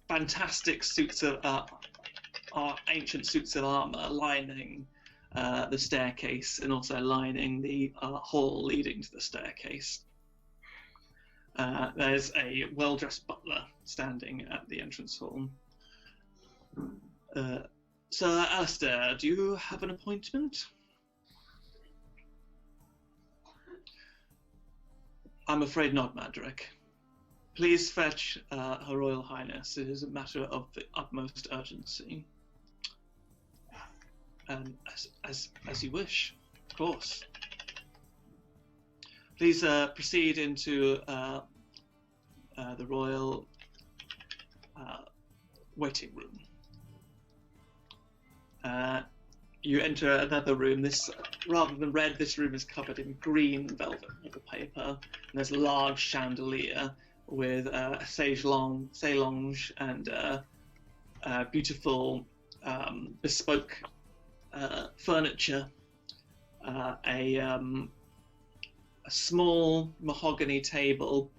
fantastic suits of ancient suits of armor lining the staircase and also lining the hall leading to the staircase. There's a well-dressed butler standing at the entrance hall. Sir Alistair, do you have an appointment? I'm afraid not, Madrick. Please fetch Her Royal Highness. It is a matter of the utmost urgency. And as you wish, of course. Please proceed into the royal waiting room. You enter another room. This, rather than red, this room is covered in green velvet wallpaper, and there's a large chandelier with a salonge and beautiful bespoke furniture. A small mahogany table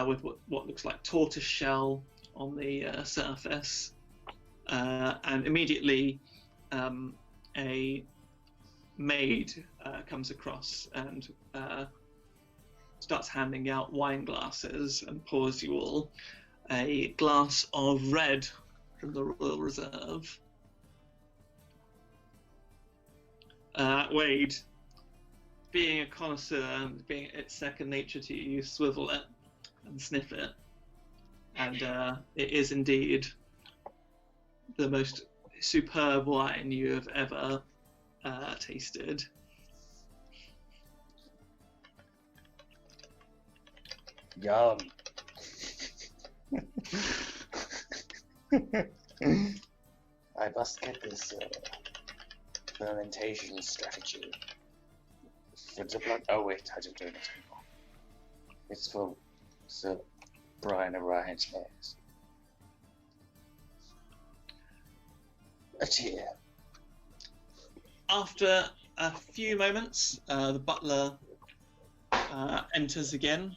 with what looks like tortoise shell on the surface, and immediately a maid comes across and starts handing out wine glasses and pours you all a glass of red from the Royal Reserve. Wade, being a connoisseur and being it's second nature to you, you swivel it and sniff it, and it is indeed the most superb wine you have ever tasted. Yum. I must get this fermentation strategy for the blood. Oh wait, I don't do it anymore. It's for Sir Brian Orion's hares. A cheer. After a few moments, the butler enters again.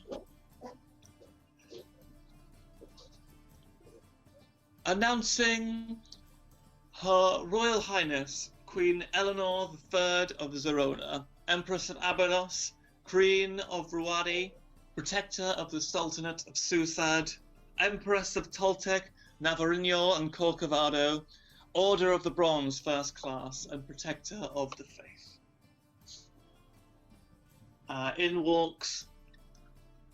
Announcing Her Royal Highness Queen Eleanor III of Zerona, Empress of Abydos, Queen of Ruadi, Protector of the Sultanate of Susad, Empress of Toltec, Navarino and Corcovado, Order of the Bronze First Class, and Protector of the Faith. In walks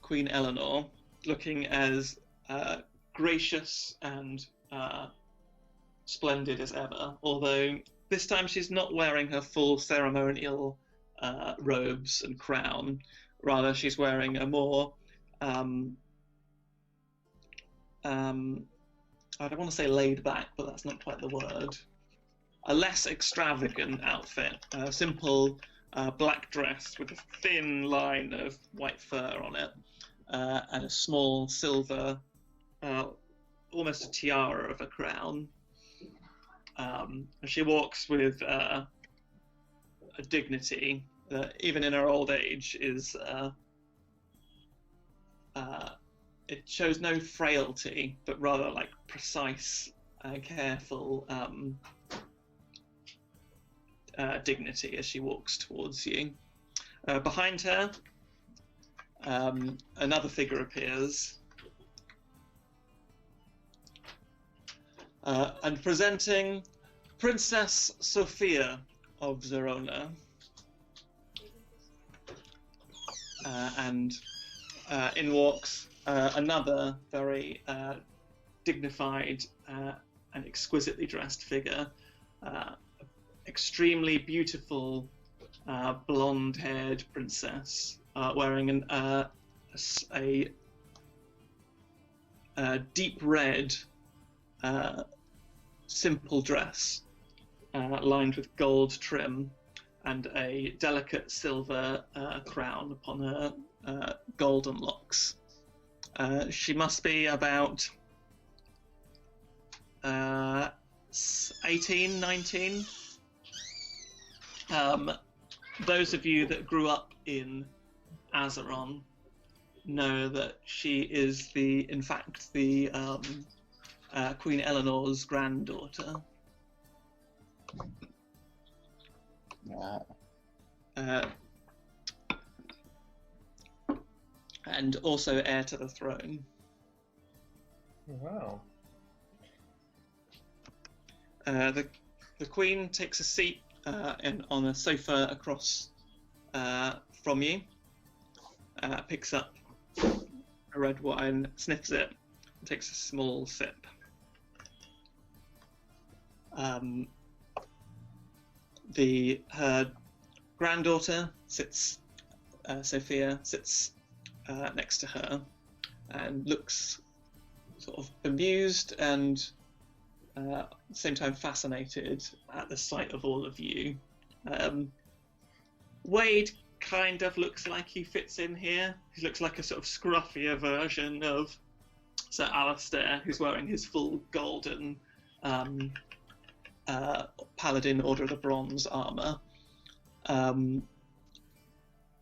Queen Eleanor, looking as gracious and splendid as ever, although this time she's not wearing her full ceremonial robes and crown. Rather, she's wearing a more I don't want to say laid back, but that's not quite the word. A less extravagant outfit, a simple black dress with a thin line of white fur on it, and a small silver, almost a tiara of a crown. And she walks with a dignity that, even in her old age, is it shows no frailty, but rather like precise, careful dignity as she walks towards you. Behind her, another figure appears, and presenting Princess Sophia of Zerona. And in walks another very dignified and exquisitely dressed figure, extremely beautiful blonde-haired princess wearing a deep red simple dress lined with gold trim and a delicate silver crown upon her golden locks. She must be about 18, 19. Those of you that grew up in Azeron know that she is in fact the Queen Eleanor's granddaughter. And also heir to the throne. Wow. The Queen takes a seat on a sofa across from you, picks up a red wine, sniffs it, and takes a small sip. Her granddaughter sits, Sophia sits next to her and looks sort of amused and at the same time fascinated at the sight of all of you. Wade kind of looks like he fits in here. He looks like a sort of scruffier version of Sir Alistair, who's wearing his full golden Paladin Order of the Bronze armour. The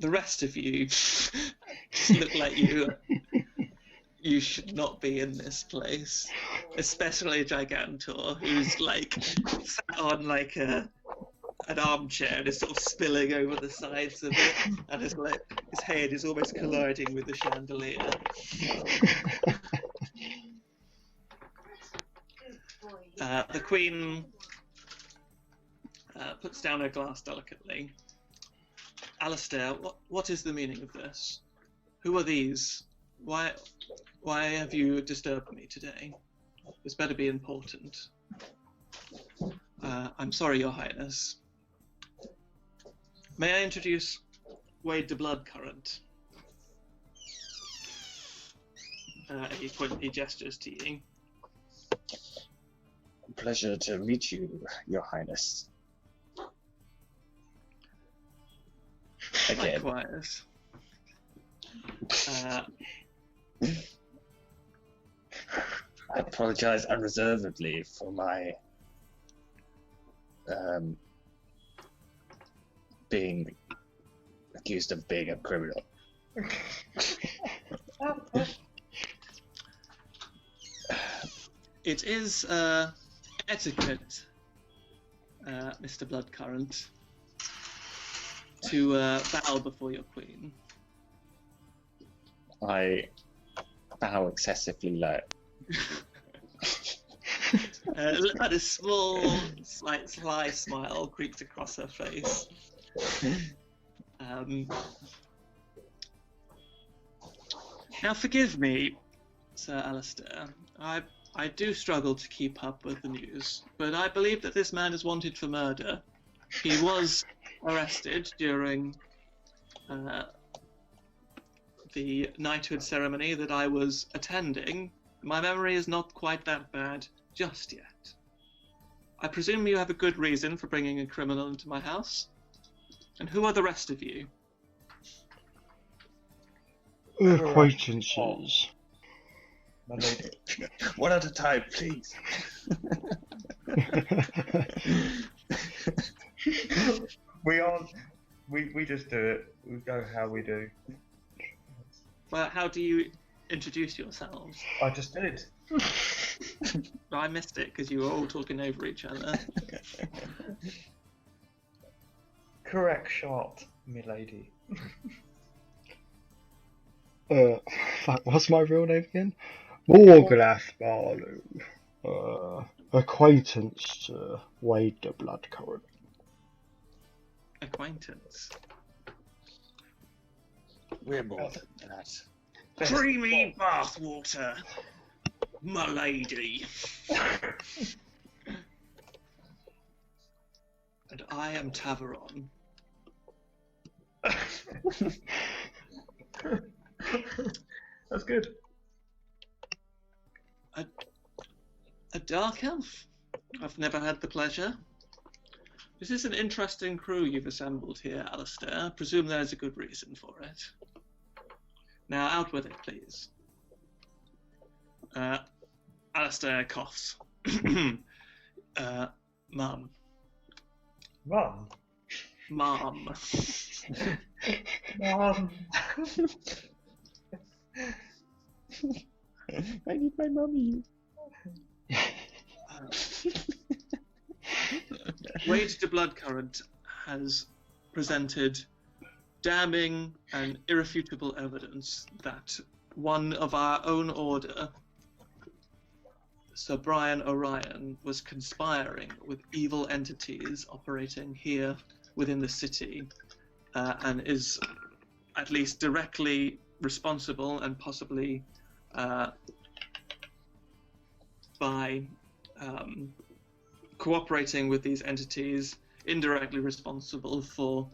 rest of you look like you should not be in this place, especially Gigantor, who's like sat on like an armchair and is sort of spilling over the sides of it, and his head is almost colliding with the chandelier. The Queen puts down her glass delicately. Alistair, what is the meaning of this? Who are these? Why have you disturbed me today? This better be important. I'm sorry, Your Highness. May I introduce Wade de Bloodcurrent? He gestures to you. Pleasure to meet you, Your Highness. Again. Likewise. I apologize unreservedly for my being accused of being a criminal. It is etiquette, Mr. Bloodcurrent, to bow before your queen. I bow excessively low. And a small, sly smile creeps across her face. Now forgive me, Sir Alistair. I do struggle to keep up with the news, but I believe that this man is wanted for murder. He was arrested during the knighthood ceremony that I was attending. My memory is not quite that bad just yet. I presume you have a good reason for bringing a criminal into my house? And who are the rest of you? Acquaintances. My lady. One at a time, please. We just do it. We go how we do. Well, how do you introduce yourselves. I just did. I missed it because you were all talking over each other. Correct shot, milady. Fuck, what's my real name again? Morglath Barlow. Acquaintance to Wade the Bloodcurrent. Acquaintance. We're more than that. Creamy bathwater, my lady. And I am Taveron. That's good. A dark elf? I've never had the pleasure. This is an interesting crew you've assembled here, Alistair. I presume there's a good reason for it. Now, out with it, please. Alistair coughs. Mum. Mum. Mum. Mum. I need my mummy. Wade the Bloodcurrent has presented damning and irrefutable evidence that one of our own order, Sir Brian Orion, was conspiring with evil entities operating here within the city, and is at least directly responsible and possibly by cooperating with these entities, indirectly responsible for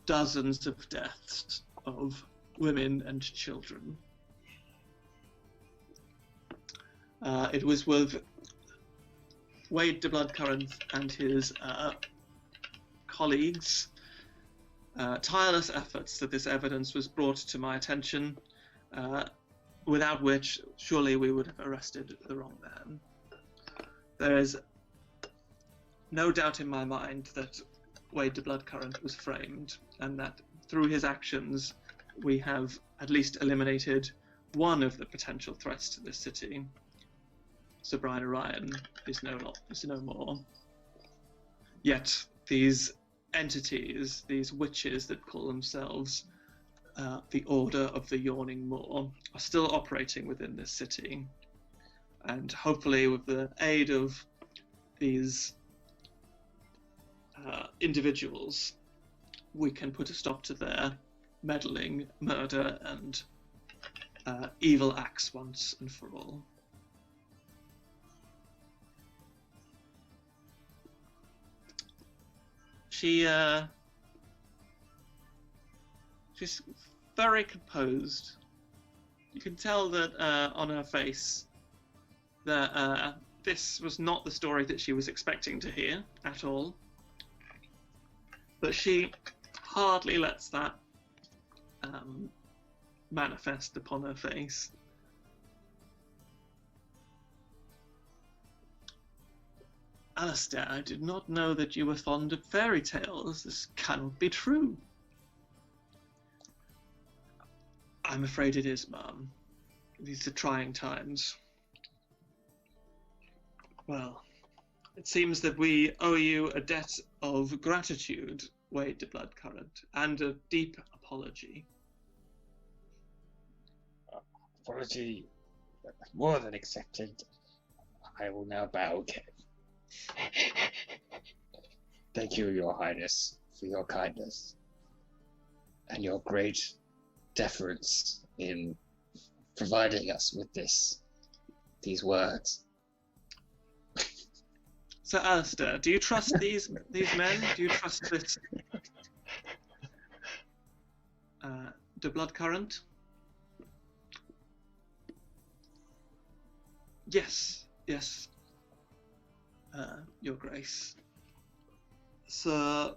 dozens of deaths of women and children. It was with Wade the Bloodcurrent and his colleagues' tireless efforts that this evidence was brought to my attention, without which surely we would have arrested the wrong man. There is no doubt in my mind that Wade the Bloodcurrent was framed, and that through his actions we have at least eliminated one of the potential threats to this city. Sir Brian Orion is no more. Yet these entities, these witches that call themselves the Order of the Yawning Moor, are still operating within this city, and hopefully with the aid of these individuals, we can put a stop to their meddling, murder, and evil acts once and for all. She's very composed. You can tell that on her face that this was not the story that she was expecting to hear at all. But she hardly lets that manifest upon her face. Alistair, I did not know that you were fond of fairy tales. This cannot be true. I'm afraid it is, ma'am. These are trying times. Well, it seems that we owe you a debt of gratitude, Wade the Bloodcurrent, and a deep apology. Apology more than accepted. I will now bow again. Thank you, Your Highness, for your kindness and your great deference in providing us with these words. So, Alistair, do you trust these men? Do you trust this the Bloodcurrent? Yes, Your Grace. Sir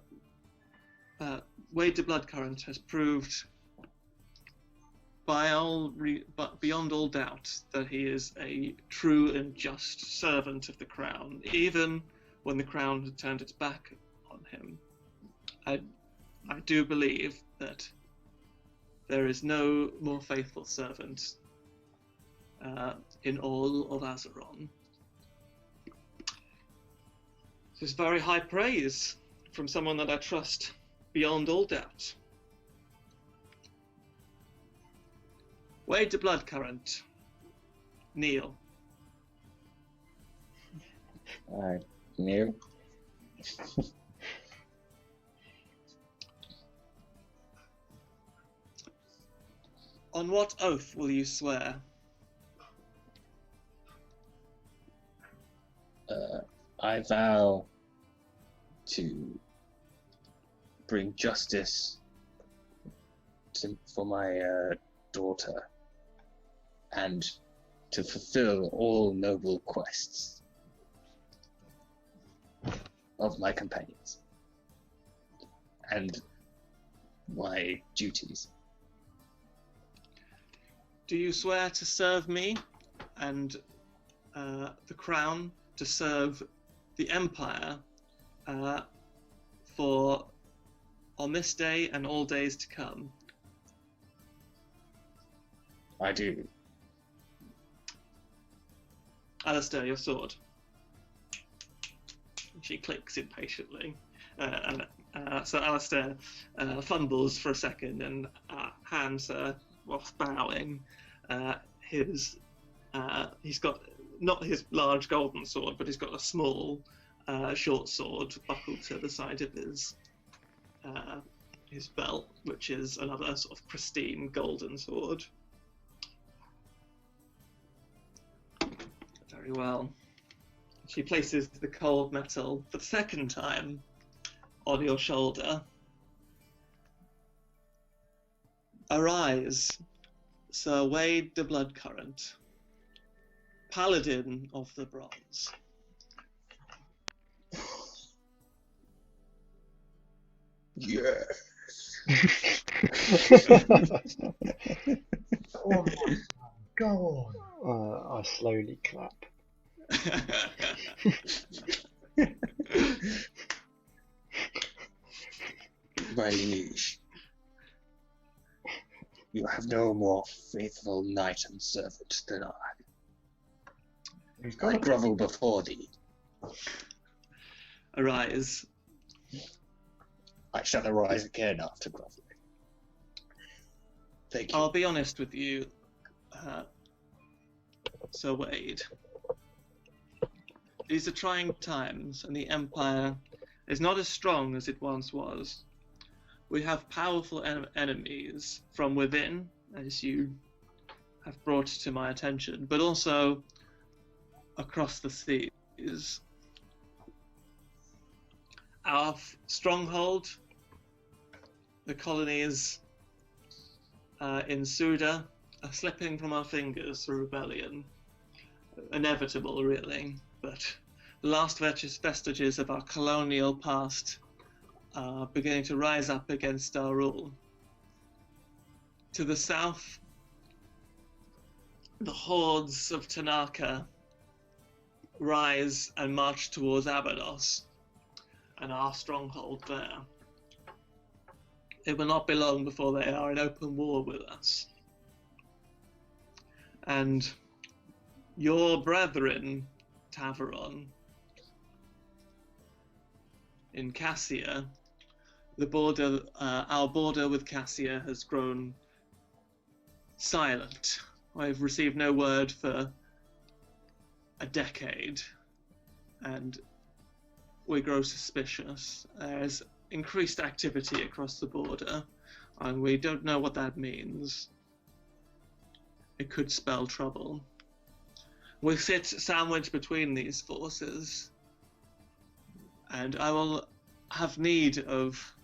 Wade the Bloodcurrent has proved but beyond all doubt that he is a true and just servant of the Crown, even when the Crown had turned its back on him. I do believe that There is no more faithful servant in all of Azeron. This is very high praise from someone that I trust beyond all doubt. Wade the blood current. Kneel. Alright, kneel. On what oath will you swear? I vow to bring justice for my daughter and to fulfill all noble quests of my companions and my duties. Do you swear to serve me and the crown, to serve the Empire for on this day and all days to come? I do. Alistair, your sword. She clicks impatiently. So Alistair fumbles for a second and hands whilst bowing he's got not his large golden sword, but he's got a small short sword buckled to the side of his belt, which is another sort of pristine golden sword. Very well. She places the cold metal for the second time on your shoulder. Arise, Sir Wade the Bloodcurrent, Paladin of the Bronze. Yes. Oh my God. I slowly clap. My liege, you have no more faithful knight and servant than I. He's I got a grovel before thee. Arise. I shall arise again after groveling. Thank you. I'll be honest with you, Sir Wade. These are trying times, and the Empire is not as strong as it once was. We have powerful enemies from within, as you have brought to my attention, but also across the seas. Our stronghold, the colonies in Suda, are slipping from our fingers through rebellion. Inevitable, really, but the last vestiges of our colonial past are beginning to rise up against our rule. To the south, the hordes of Tanaka rise and march towards Abydos and our stronghold there. It will not be long before they are in open war with us. And your brethren, Taveron, in Cassia, our border with Cassia has grown silent. I've received no word for a decade, and we grow suspicious. There's increased activity across the border, and we don't know what that means. It could spell trouble. We sit sandwiched between these forces, and I will have need of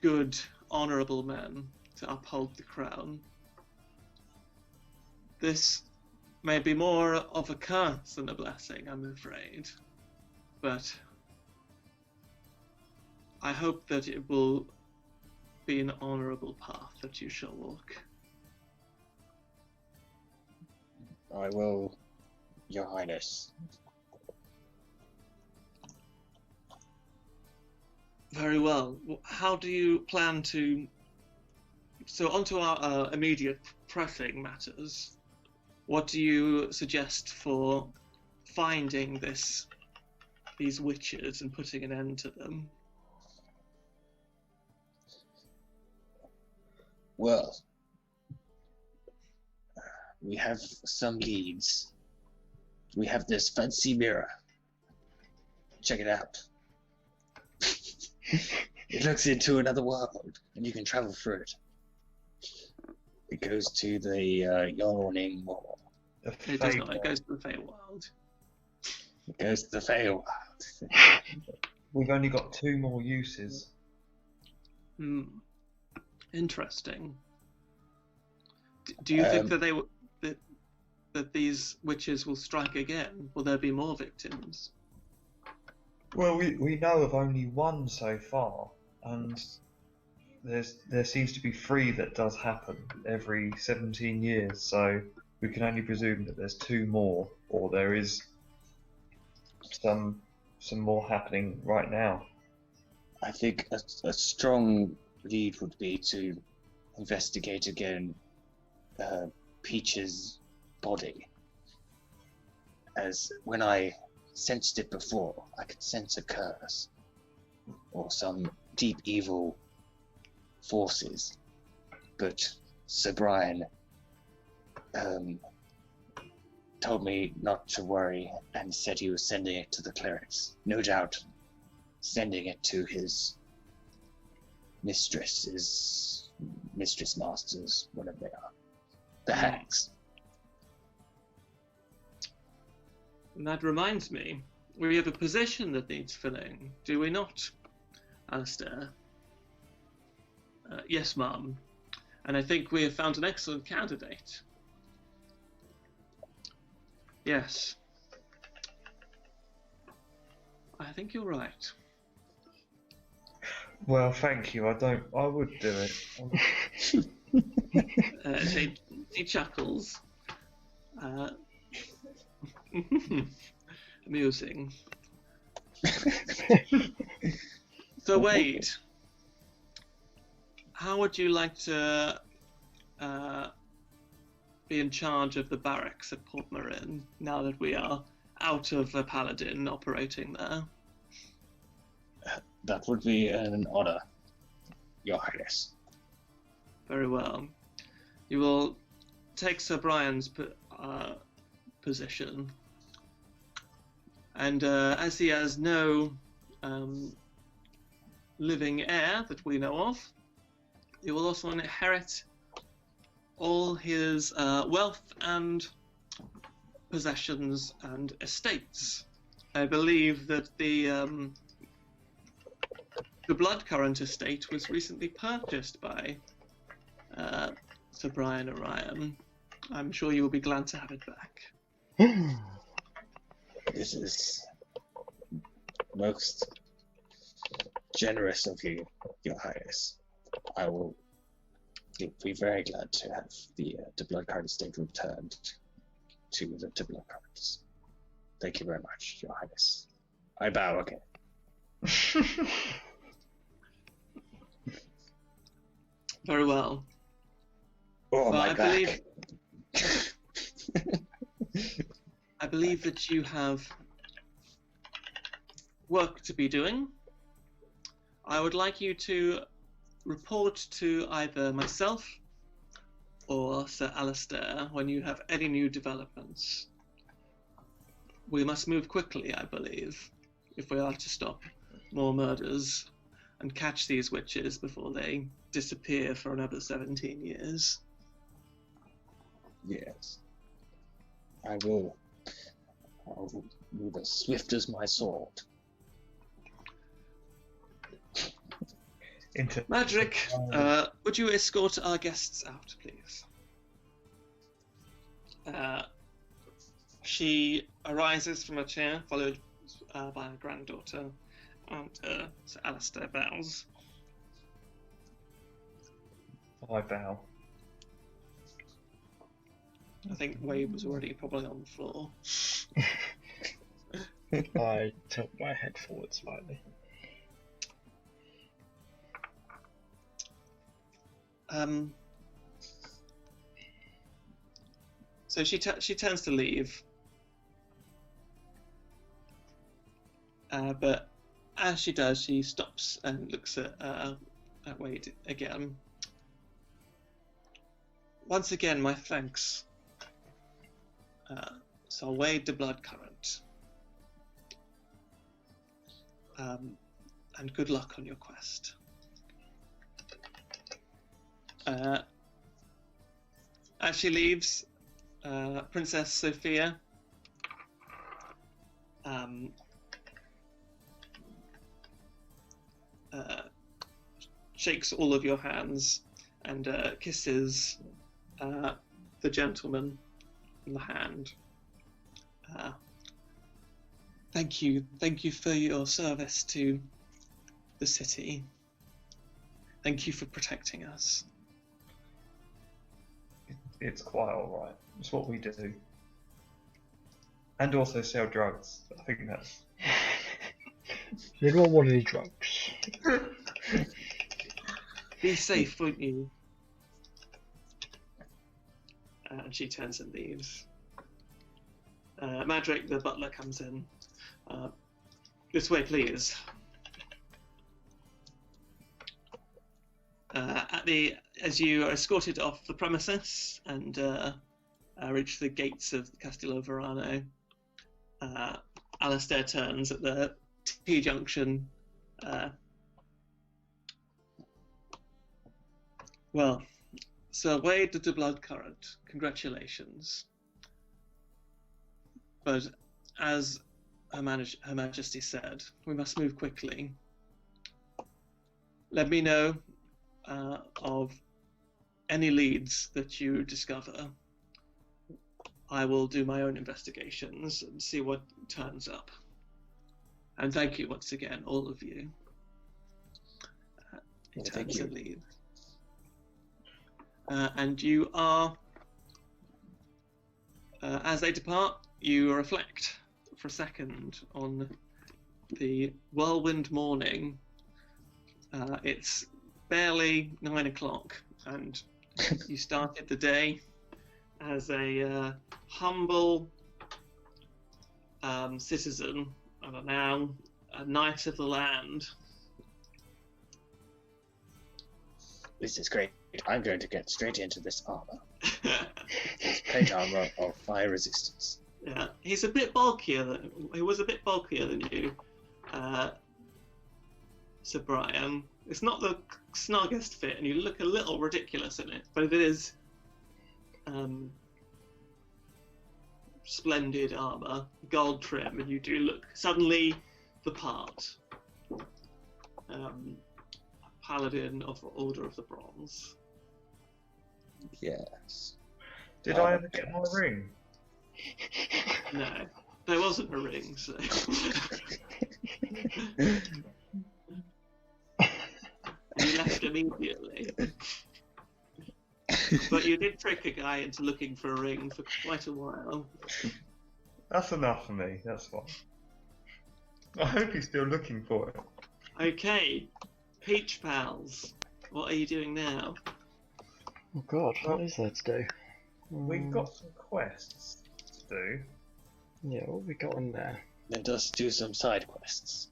good, honourable men to uphold the crown. This may be more of a curse than a blessing, I'm afraid, but I hope that it will be an honourable path that you shall walk. I will, Your Highness. Very well. How do you plan to So onto our immediate pressing matters. What do you suggest for finding these witches and putting an end to them? Well, we have some leads. We have this fancy mirror. Check it out. It looks into another world, and you can travel through it. It goes to the Yawning Wall. It does not. It goes to the Feywild. It goes to the Feywild. We've only got 2 more uses. Interesting. Do you think that that these witches will strike again? Will there be more victims? Well, we know of only 1 so far, and there seems to be 3 that does happen every 17 years, so we can only presume that there's 2 more, or there is some more happening right now. I think a strong lead would be to investigate again Peach's body. As when I sensed it before, I could sense a curse or some deep evil forces. But Sir Brian told me not to worry and said he was sending it to the clerics. No doubt sending it to his mistress masters, whatever they are. The hags. And that reminds me, we have a position that needs filling, do we not, Alistair? Yes, ma'am. And I think we have found an excellent candidate. Yes. I think you're right. Well, thank you. I would do it. She chuckles. Amusing. So Wade, how would you like to be in charge of the barracks at Port Marin now that we are out of the Paladin operating there? That would be an honor, Your Highness. Very well. You will take Sir Brian's position, and as he has no living heir that we know of, he will also inherit all his wealth and possessions and estates. I believe that the Bloodcurrent estate was recently purchased by Sir Brian Orion. I'm sure you will be glad to have it back. This is most generous of you, Your Highness. I will be very glad to have the Bloodcurrent estate returned to the Bloodcurrents. Thank you very much, Your Highness. I bow again. Very well. Oh, Well, my back. I believe that you have work to be doing. I would like you to report to either myself or Sir Alistair when you have any new developments. We must move quickly, I believe, if we are to stop more murders and catch these witches before they disappear for another 17 years. Yes. I will move as swift as my sword. Madrick, would you escort our guests out, please? She arises from a chair, followed by her granddaughter, and Sir Alistair bows. I bow. I think Wade was already probably on the floor. I tilt my head forward slightly. So she turns to leave, but as she does, she stops and looks at Wade again. Once again, my thanks, Sir Wade the Bloodcurrent, and good luck on your quest. As she leaves, Princess Sophia shakes all of your hands and kisses the gentleman on the hand. Thank you for your service to the city. Thank you for protecting us. It's quite alright. It's what we do. And also sell drugs. I think that's... You don't want any drugs. Be safe, won't you? And she turns and leaves. Madrick, the butler, comes in. This way, please. As you are escorted off the premises and reach the gates of Castillo Verano, Alistair turns at the T-junction. Well, Sir Wade the Bloodcurrent, congratulations. But as Her Majesty said, we must move quickly. Let me know of any leads that you discover. I will do my own investigations and see what turns up. And thank you once again, all of you. Thank you. Lead. And you are, as they depart, you reflect for a second on the whirlwind morning. It's barely 9 o'clock, and you started the day as a humble citizen, I don't know, a knight of the land. This is great. I'm going to get straight into this armor. This plate armor of fire resistance. Yeah, he was a bit bulkier than you, Sir Brian. It's not the snuggest fit, and you look a little ridiculous in it, but it is splendid armor, gold trim, and you do look suddenly the part. Paladin of the Order of the Bronze. Yes. Did I ever get my ring? No, there wasn't a ring, so. You left immediately. But you did trick a guy into looking for a ring for quite a while. That's enough for me, that's fine. I hope he's still looking for it. Okay, Peach Pals, what are you doing now? Oh god, what is there to do? We've got some quests to do. Yeah, what have we got in there? Let us do some side quests.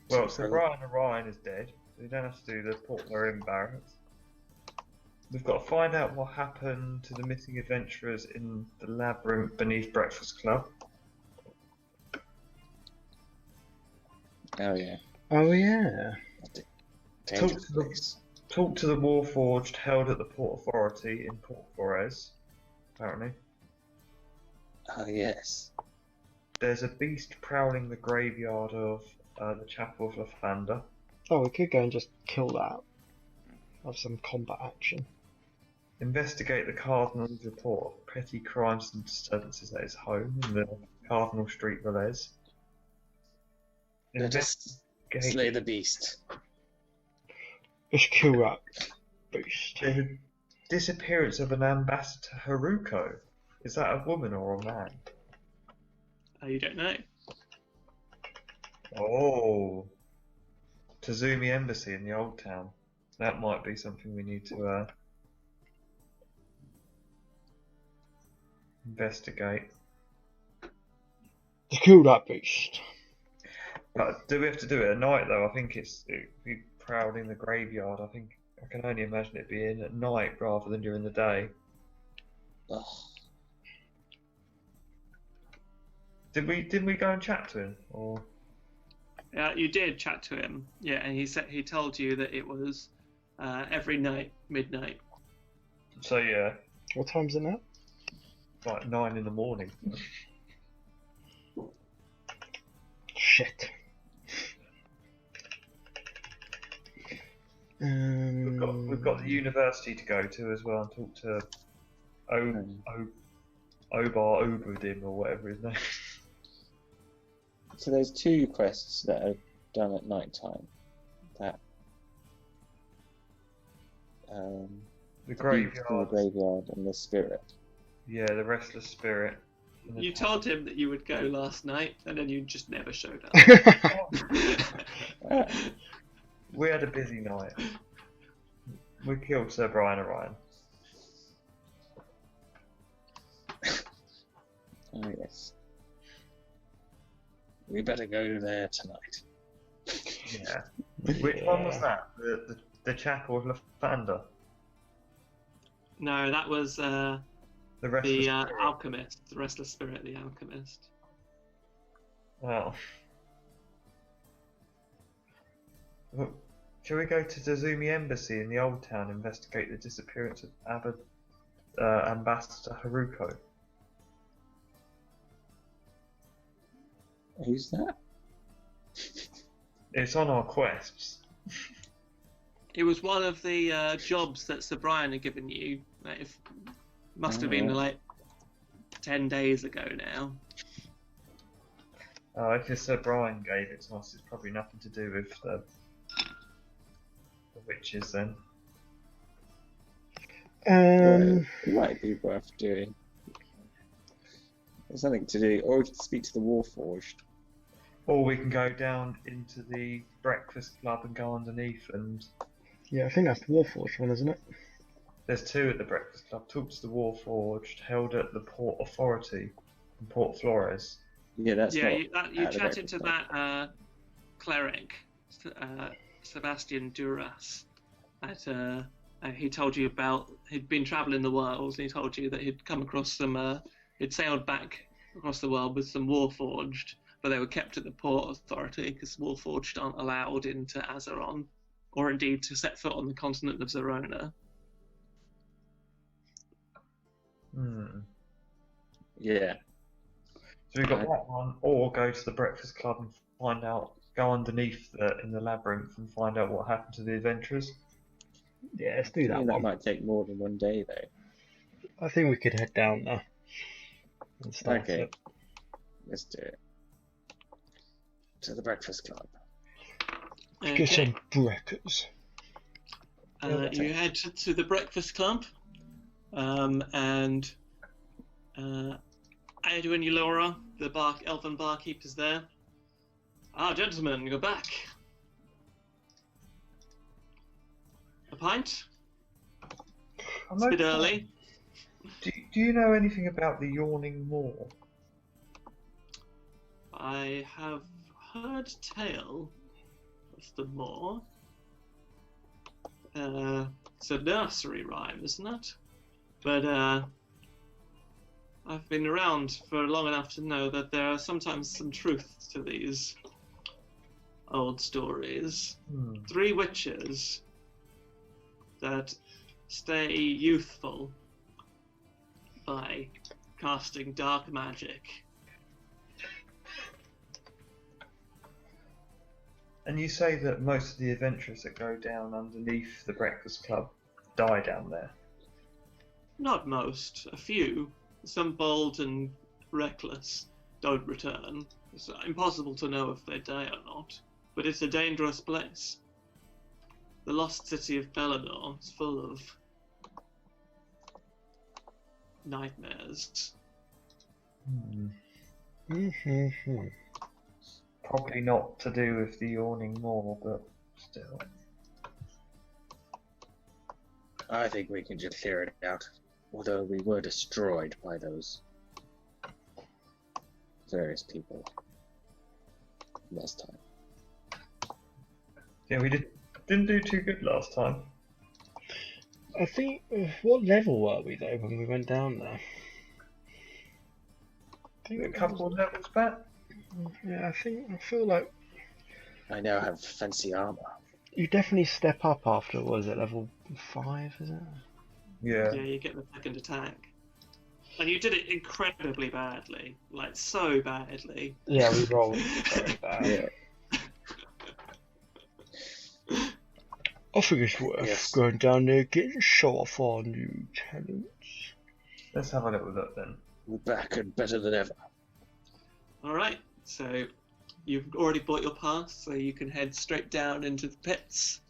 Well, so Brian Orion is dead. We don't have to do the Portler in Barracks. We've got to find out what happened to the missing adventurers in the labyrinth beneath Breakfast Club. Oh yeah. Oh yeah. Dangerous place. Talk to the Warforged held at the Port Authority in Port Flores, apparently. Oh yes. There's a beast prowling the graveyard of the Chapel of Lathander. Oh, we could go and just kill that. Have some combat action. Investigate the Cardinal's report of petty crimes and disturbances at his home in the Cardinal Street Relais. Let us slay the beast. Let's kill that beast. There's a disappearance of an ambassador Haruko. Is that a woman or a man? You don't know. Oh. Tazumi Embassy in the Old Town. That might be something we need to investigate. To kill that beast. But do we have to do it at night though? I think it'd be prowling the graveyard. I think I can only imagine it being at night rather than during the day. Ugh. Didn't we go and chat to him? Or You did chat to him, yeah, and he told you that it was every night, midnight. so yeah, What time's it now? like 9 in the morning. Shit. We've got the university to go to as well and talk to Obar Obudim or whatever his name is. So there's 2 quests that are done at night time. That The the graveyard. graveyard and the spirit. Yeah, the restless spirit. And the You tower. told him that you would go last night, and then you just never showed up. We had a busy night. We killed Sir Brian Orion. Oh yes. We better go there tonight. Yeah. Which one was that? The chapel of Lathander? No, that was The restless the spirit? alchemist, the restless spirit, the alchemist. Well. Look, shall we go to the Zumi embassy in the old town and investigate the disappearance of Ambassador Haruko? Who's that? It's on our quests. It was one of the jobs that Sir Brian had given you. It must have been like 10 days ago now. Oh, if it's Sir Brian gave it to us, it's probably nothing to do with the witches then. It might be worth doing. There's something to do, or we could speak to the Warforged. Or we can go down into the breakfast club and go underneath, and Yeah, I think that's the Warforged one, isn't it? there's 2 at the breakfast club. Talk to the Warforged, held at the Port Authority in Port Flores. Yeah, that's Yeah, not. you at the chatted to breakfast that cleric, Sebastian Duras. He told you about, he'd been travelling the world, and he told you that he'd come across some, he'd sailed back across the world with some Warforged, but they were kept at the Port Authority because Warforged aren't allowed into Azeron, or indeed to set foot on the continent of Zerona. Yeah. So we've got that one, or go to the breakfast club and find out, go underneath in the labyrinth and find out what happened to the adventurers. Yeah, let's do I that think one. that might take more than one day, though. I think we could head down there and start Okay. it. Let's do it. To the breakfast club. Let's get some breakfast. You head to the breakfast club, and Edwin Eulora, the elven barkeeper's there. Ah, gentlemen, you're back. A pint? It's a bit early. Do you know anything about the Yawning Moor? I have heard tale of the moor. It's a nursery rhyme, isn't it? But I've been around for long enough to know that there are sometimes some truth to these old stories. 3 witches that stay youthful by casting dark magic. And you say that most of the adventurers that go down underneath the breakfast club die down there. Not most, a few. Some bold and reckless don't return. It's impossible to know if they die or not, but it's a dangerous place. The lost city of Bellador is full of nightmares. Probably not to do with the Yawning Moor, but still. I think we can just clear it out. Although we were destroyed by those various people last time. Yeah, we didn't do too good last time. I think. What level were we though when we went down there? I think A couple of levels back. Yeah, I feel like I now have fancy armor. you definitely step up after, was it level 5, is it? Yeah. Yeah, you get the second attack. And you did it incredibly badly. Like, so badly. Yeah, we rolled very bad. Yeah. I think it's worth going down there, getting show off our new talents. Let's have a little look then. We're back and better than ever. Alright, so you've already bought your pass, so you can head straight down into the pits.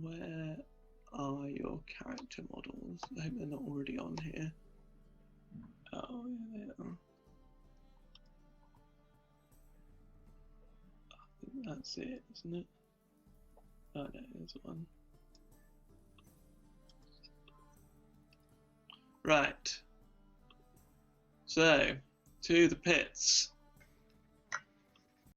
Where are your character models? I hope they're not already on here. Oh, yeah, they are. I think that's it, isn't it? Oh no, there's one. Right. So, to the pits.